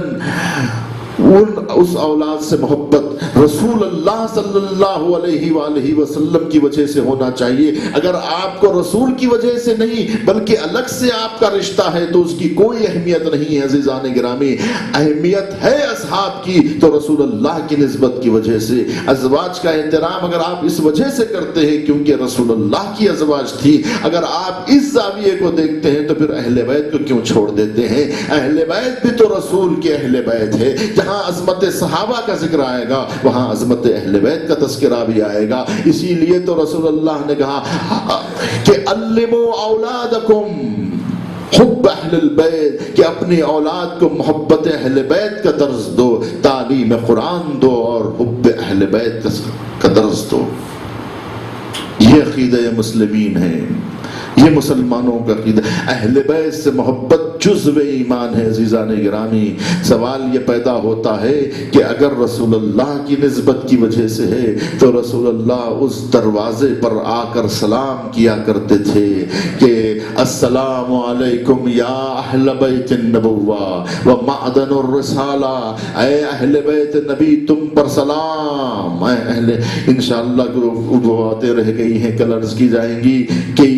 اس اولاد سے محبت رسول اللہ صلی اللہ علیہ وآلہ وسلم کی وجہ سے ہونا چاہیے. اگر آپ کو رسول کی وجہ سے نہیں بلکہ الگ سے آپ کا رشتہ ہے تو اس کی کوئی اہمیت نہیں ہے. عزیزان گرامی، اہمیت ہے اصحاب کی تو رسول اللہ کی نسبت کی وجہ سے. ازواج کا احترام اگر آپ اس وجہ سے کرتے ہیں کیونکہ رسول اللہ کی ازواج تھی، اگر آپ اس زاویے کو دیکھتے ہیں تو پھر اہل بیت کو کیوں چھوڑ دیتے ہیں؟ اہل بیت بھی تو رسول کے اہل بیت ہے. جہاں عظمت صحابہ کا ذکر آئے گا وہاں عظمت اہل بیت کا تذکرہ بھی آئے گا. اسی لیے تو رسول اللہ نے کہا کہ علموا اولادکم حب اہل البیت، کہ اپنی اولاد کو محبت اہل بیت کا درس دو، تعلیم قرآن دو اور حب اہل بیت کا درس دو. یہ عقیدہ مسلمین ہے، یہ مسلمانوں کا عقیدہ. اہل بیت سے محبت جزو ایمان ہے. عزیزان گرامی، سوال یہ پیدا ہوتا ہے کہ اگر رسول اللہ کی نسبت کی وجہ سے ہے تو رسول اللہ اس دروازے پر آ کر سلام کیا کرتے تھے کہ السلام علیکم یا اہل بیت النبوہ و معدن الرسالہ، اے اہل بیت نبی تم پر سلام. اے اہل، انشاءاللہ وہ باتیں رہ گئی ہیں کل عرض کی جائیں گی کہ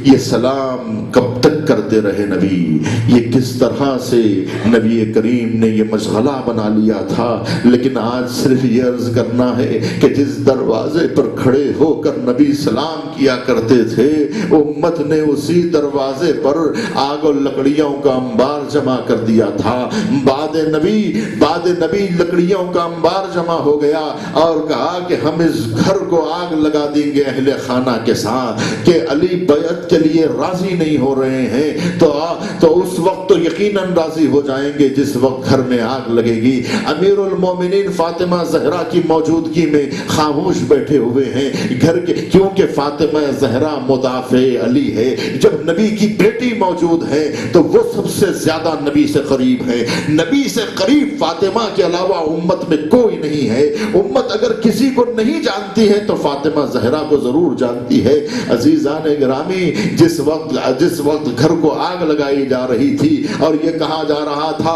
یہ سلام کب تک کرتے رہے نبی، یہ کس طرح سے نبی کریم نے یہ مشغلہ بنا لیا تھا. لیکن آج صرف یہ عرض کرنا ہے کہ جس دروازے پر کھڑے ہو کر نبی سلام کیا کرتے تھے امت نے اسی دروازے پر آگ و لکڑیوں کا انبار جمع کر دیا تھا. بعد نبی لکڑیوں کا انبار جمع ہو گیا اور کہا کہ ہم اس گھر کو آگ لگا دیں گے اہل خانہ کے ساتھ کہ علی بیعت کے لیے راضی نہیں ہو رہے ہیں تو اس وقت تو یقیناً راضی ہو جائیں گے جس وقت گھر میں آگ لگے گی. امیر المومنین فاطمہ زہرا کی موجودگی میں خاموش بیٹھے ہوئے ہیں گھر کے، کیونکہ فاطمہ زہرا مدافع علی ہے. جب نبی کی بیٹی موجود ہے تو وہ سب سے زیادہ نبی سے قریب ہے. نبی سے قریب فاطمہ کے علاوہ امت میں کوئی نہیں ہے. امت اگر کسی کو نہیں جانتی ہے تو فاطمہ زہرا کو ضرور جانتی ہے. عزیزان گرامی، جس وقت گھر کو آگ لگائی جا رہی تھی اور یہ کہا جا رہا تھا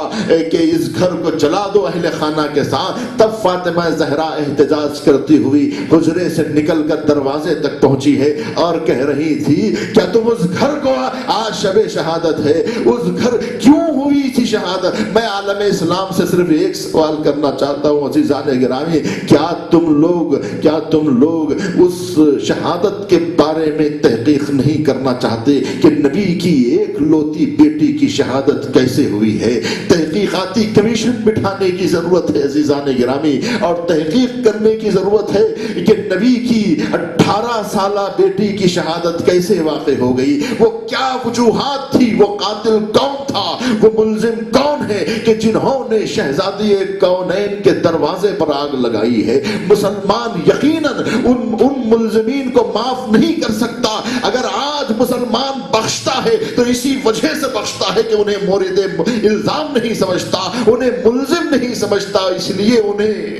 کہ اس گھر کو جلا دو اہل خانہ کے ساتھ، تب فاطمہ زہرا احتجاج کرتی ہوئی حجرے سے نکل کر دروازے تک پہنچی ہے اور کہہ رہی تھی کیا تم اس گھر کو، آج شب شہادت ہے، اس گھر کیوں ہوئی تھی شہادت؟ میں عالم اسلام سے صرف ایک سوال کرنا چاہتا ہوں عزیزان گرامی، کیا تم لوگ اس شہادت کے بارے میں تحقیق نہیں کرنا چاہتے کہ نبی کی ایک لوتی بیٹی کی شہادت کیسے ہوئی ہے؟ تحقیقاتی کمیشن بٹھانے کی ضرورت ہے عزیزان گرامی، اور تحقیق کرنے کی ضرورت ہے کہ نبی کی 18 سالہ بیٹی کی شہادت کیسے واقع ہو گئی، وہ کیا وجوہات تھی، وہ قاتل کون تھا، وہ ملزم کون ہے کہ جنہوں نے شہزادی کونین کے دروازے پر آگ لگائی ہے. مسلمان یقیناً ان ملزمین کو معاف نہیں کر سکتا. اگر آج مسلمان بخشتا ہے تو اسی وجہ سے بخشتا ہے کہ انہیں مورد الزام نہیں سمجھتا، انہیں ملزم نہیں سمجھتا، اس لیے انہیں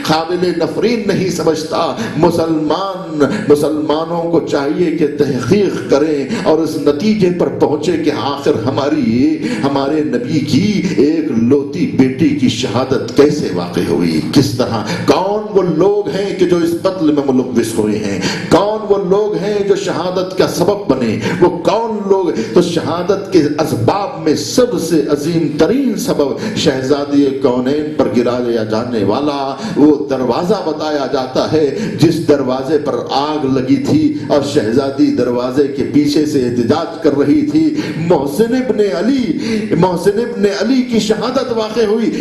قابل نفرین نہیں سمجھتا. مسلمانوں کو چاہیے کہ تحقیق کریں اور اس نتیجے پر پہنچے کہ آخر ہمارے نبی کی ایک لوتی بیٹی کی شہادت کیسے واقع ہوئی، کس طرح، کون وہ لوگ ہیں کہ جو اس قتل میں ملوث ہوئے ہیں، کون وہ لوگ ہیں جو شہادت کا سبب بنے، وہ کون لوگ. تو شہادت کے اسباب میں سب سے عظیم ترین سبب شہزادی کونین پر گرایا جانے والا وہ دروازہ بتایا جاتا ہے جس دروازے پر آگ لگی تھی اور شہزادی دروازے کے پیچھے سے احتجاج کر رہی تھی. محسن ابن علی کی شہادت واقع ہوئی.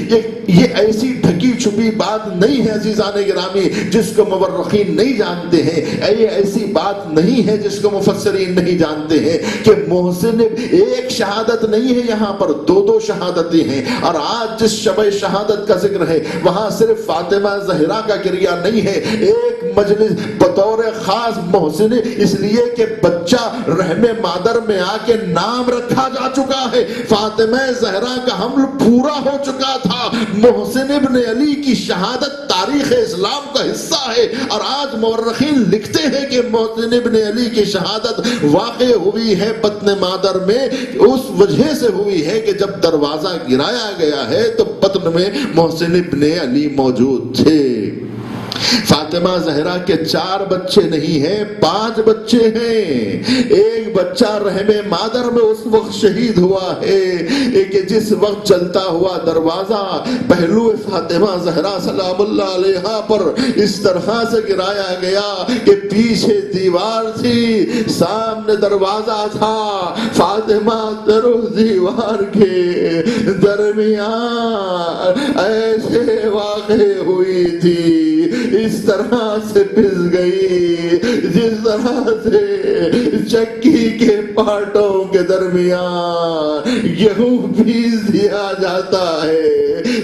یہ ایسی ڈھکی چھپی بات نہیں ہے عزیزان گرامی جس کو مورخین نہیں جانتے ہیں، یہ ایسی بات نہیں ہے جس کو مفسرین نہیں جانتے ہیں کہ محسن ایک شہادت نہیں ہے، یہاں پر دو شہادتیں ہیں. اور آج جس شب شہادت کا ذکر ہے وہاں صرف فاطمہ زہرا کا گریہ نہیں ہے، ایک مجلس بطور خاص محسن اس لیے کہ بچہ رحم مادر میں آ کے نام رکھا جا چکا ہے، فاطمہ زہرا کا حمل پورا ہو چکا تھا، محسن ابن علی کی شہادت تاریخ اسلام کا حصہ ہے، اور آج مورخین لکھتے ہیں کہ محسن ابن علی کی شہادت واقع ہوئی ہے بطن مادر میں، اس وجہ سے ہوئی ہے کہ جب دروازہ گرایا گیا ہے تو بطن میں محسن ابن علی موجود تھے۔ فاطمہ زہرا کے 4 بچے نہیں ہیں، 5 بچے ہیں۔ ایک بچہ رحم مادر میں اس وقت شہید ہوا ہے کہ جس وقت چلتا ہوا دروازہ پہلو فاطمہ زہرا سلام اللہ علیہا پر اس طرح سے گرایا گیا کہ پیچھے دیوار تھی، سامنے دروازہ تھا، فاطمہ در دیوار کے درمیان ایسے واقع ہوئی تھی، اس طرح سے پس گئی جس طرح سے چکی کے پاٹوں کے درمیان گیہوں پیس دیا جاتا ہے۔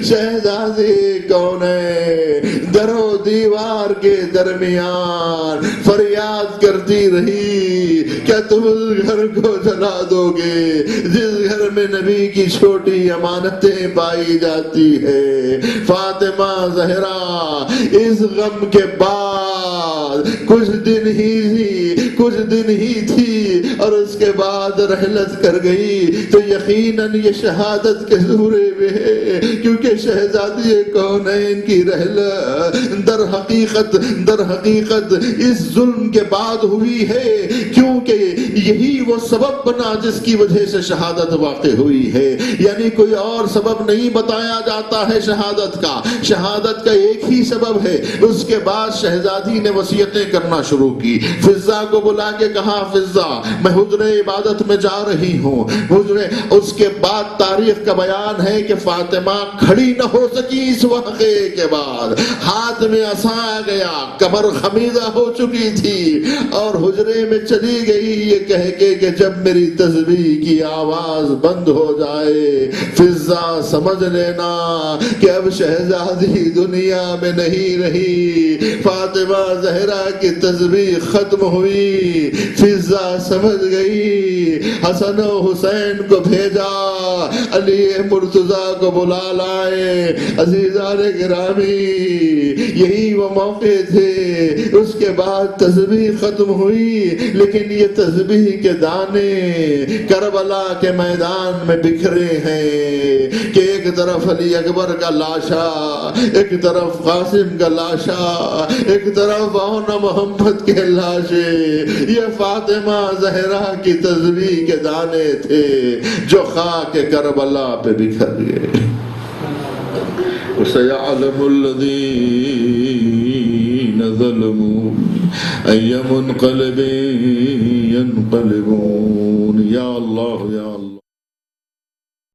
شہزادی کون ہے؟ در و دیوار کے درمیان فریاد کرتی رہی، کیا تم اس گھر کو جلا دو گے جس گھر میں نبی کی چھوٹی امانتیں پائی جاتی ہے؟ فاطمہ زہرا اس غم کے بعد کچھ دن ہی تھی اور اس کے بعد رحلت کر گئی، تو یقیناً یہ شہادت کے زورے میں ہے، کیونکہ شہزادی کونین کی رحلت در حقیقت اس ظلم کے بعد ہوئی ہے، کیونکہ یہی وہ سبب بنا جس کی وجہ سے شہادت واقع ہوئی ہے، یعنی کوئی اور سبب نہیں بتایا جاتا ہے شہادت کا ایک ہی سبب ہے۔ اس کے بعد شہزادی نے وصیتیں کرنا شروع کی، فضہ کو بلا کے کہا، فضہ میں حجر عبادت میں جا رہی ہوں، اس کے بعد تاریخ کا بیان ہے کہ فاطمہ کھڑی نہ ہو سکی اس واقعے کے بعد، ہاتھ میں عصا آ گیا، کمر خمیدہ ہو چکی تھی اور حجرے میں چلی گئی یہ کہہ کے کہ جب میری تسبیح کی آواز بند ہو جائے فضہ سمجھ لینا کہ اب شہزادی دنیا میں نہیں رہی۔ فاطمہ زہرا کی تسبیح ختم ہوئی، فضہ سمجھ گئی، حسن و حسین کو بھیجا، علی مرتضیٰ کو بلا لائے۔ عزیزان گرامی، یہی وہ موقع تھے۔ اس کے بعد تسبیح ختم ہوئی، لیکن یہ تسبیح کے دانے کربلا کے میدان میں بکھرے ہیں کہ ایک طرف علی اکبر کا لاشا، ایک طرف قاسم کا لاشا، ایک طرف اون محمد کے لاشے، یہ فاطمہ زہرا کی تسبیح کے دانے تھے جو خاک کربلا پہ بکھر گئے۔ سَيَعْلَمُ الَّذِينَ ظَلَمُوا أَيَّ مُنْقَلِبٍ يَنْقَلِبُونَ۔ یا اللہ یا اللہ۔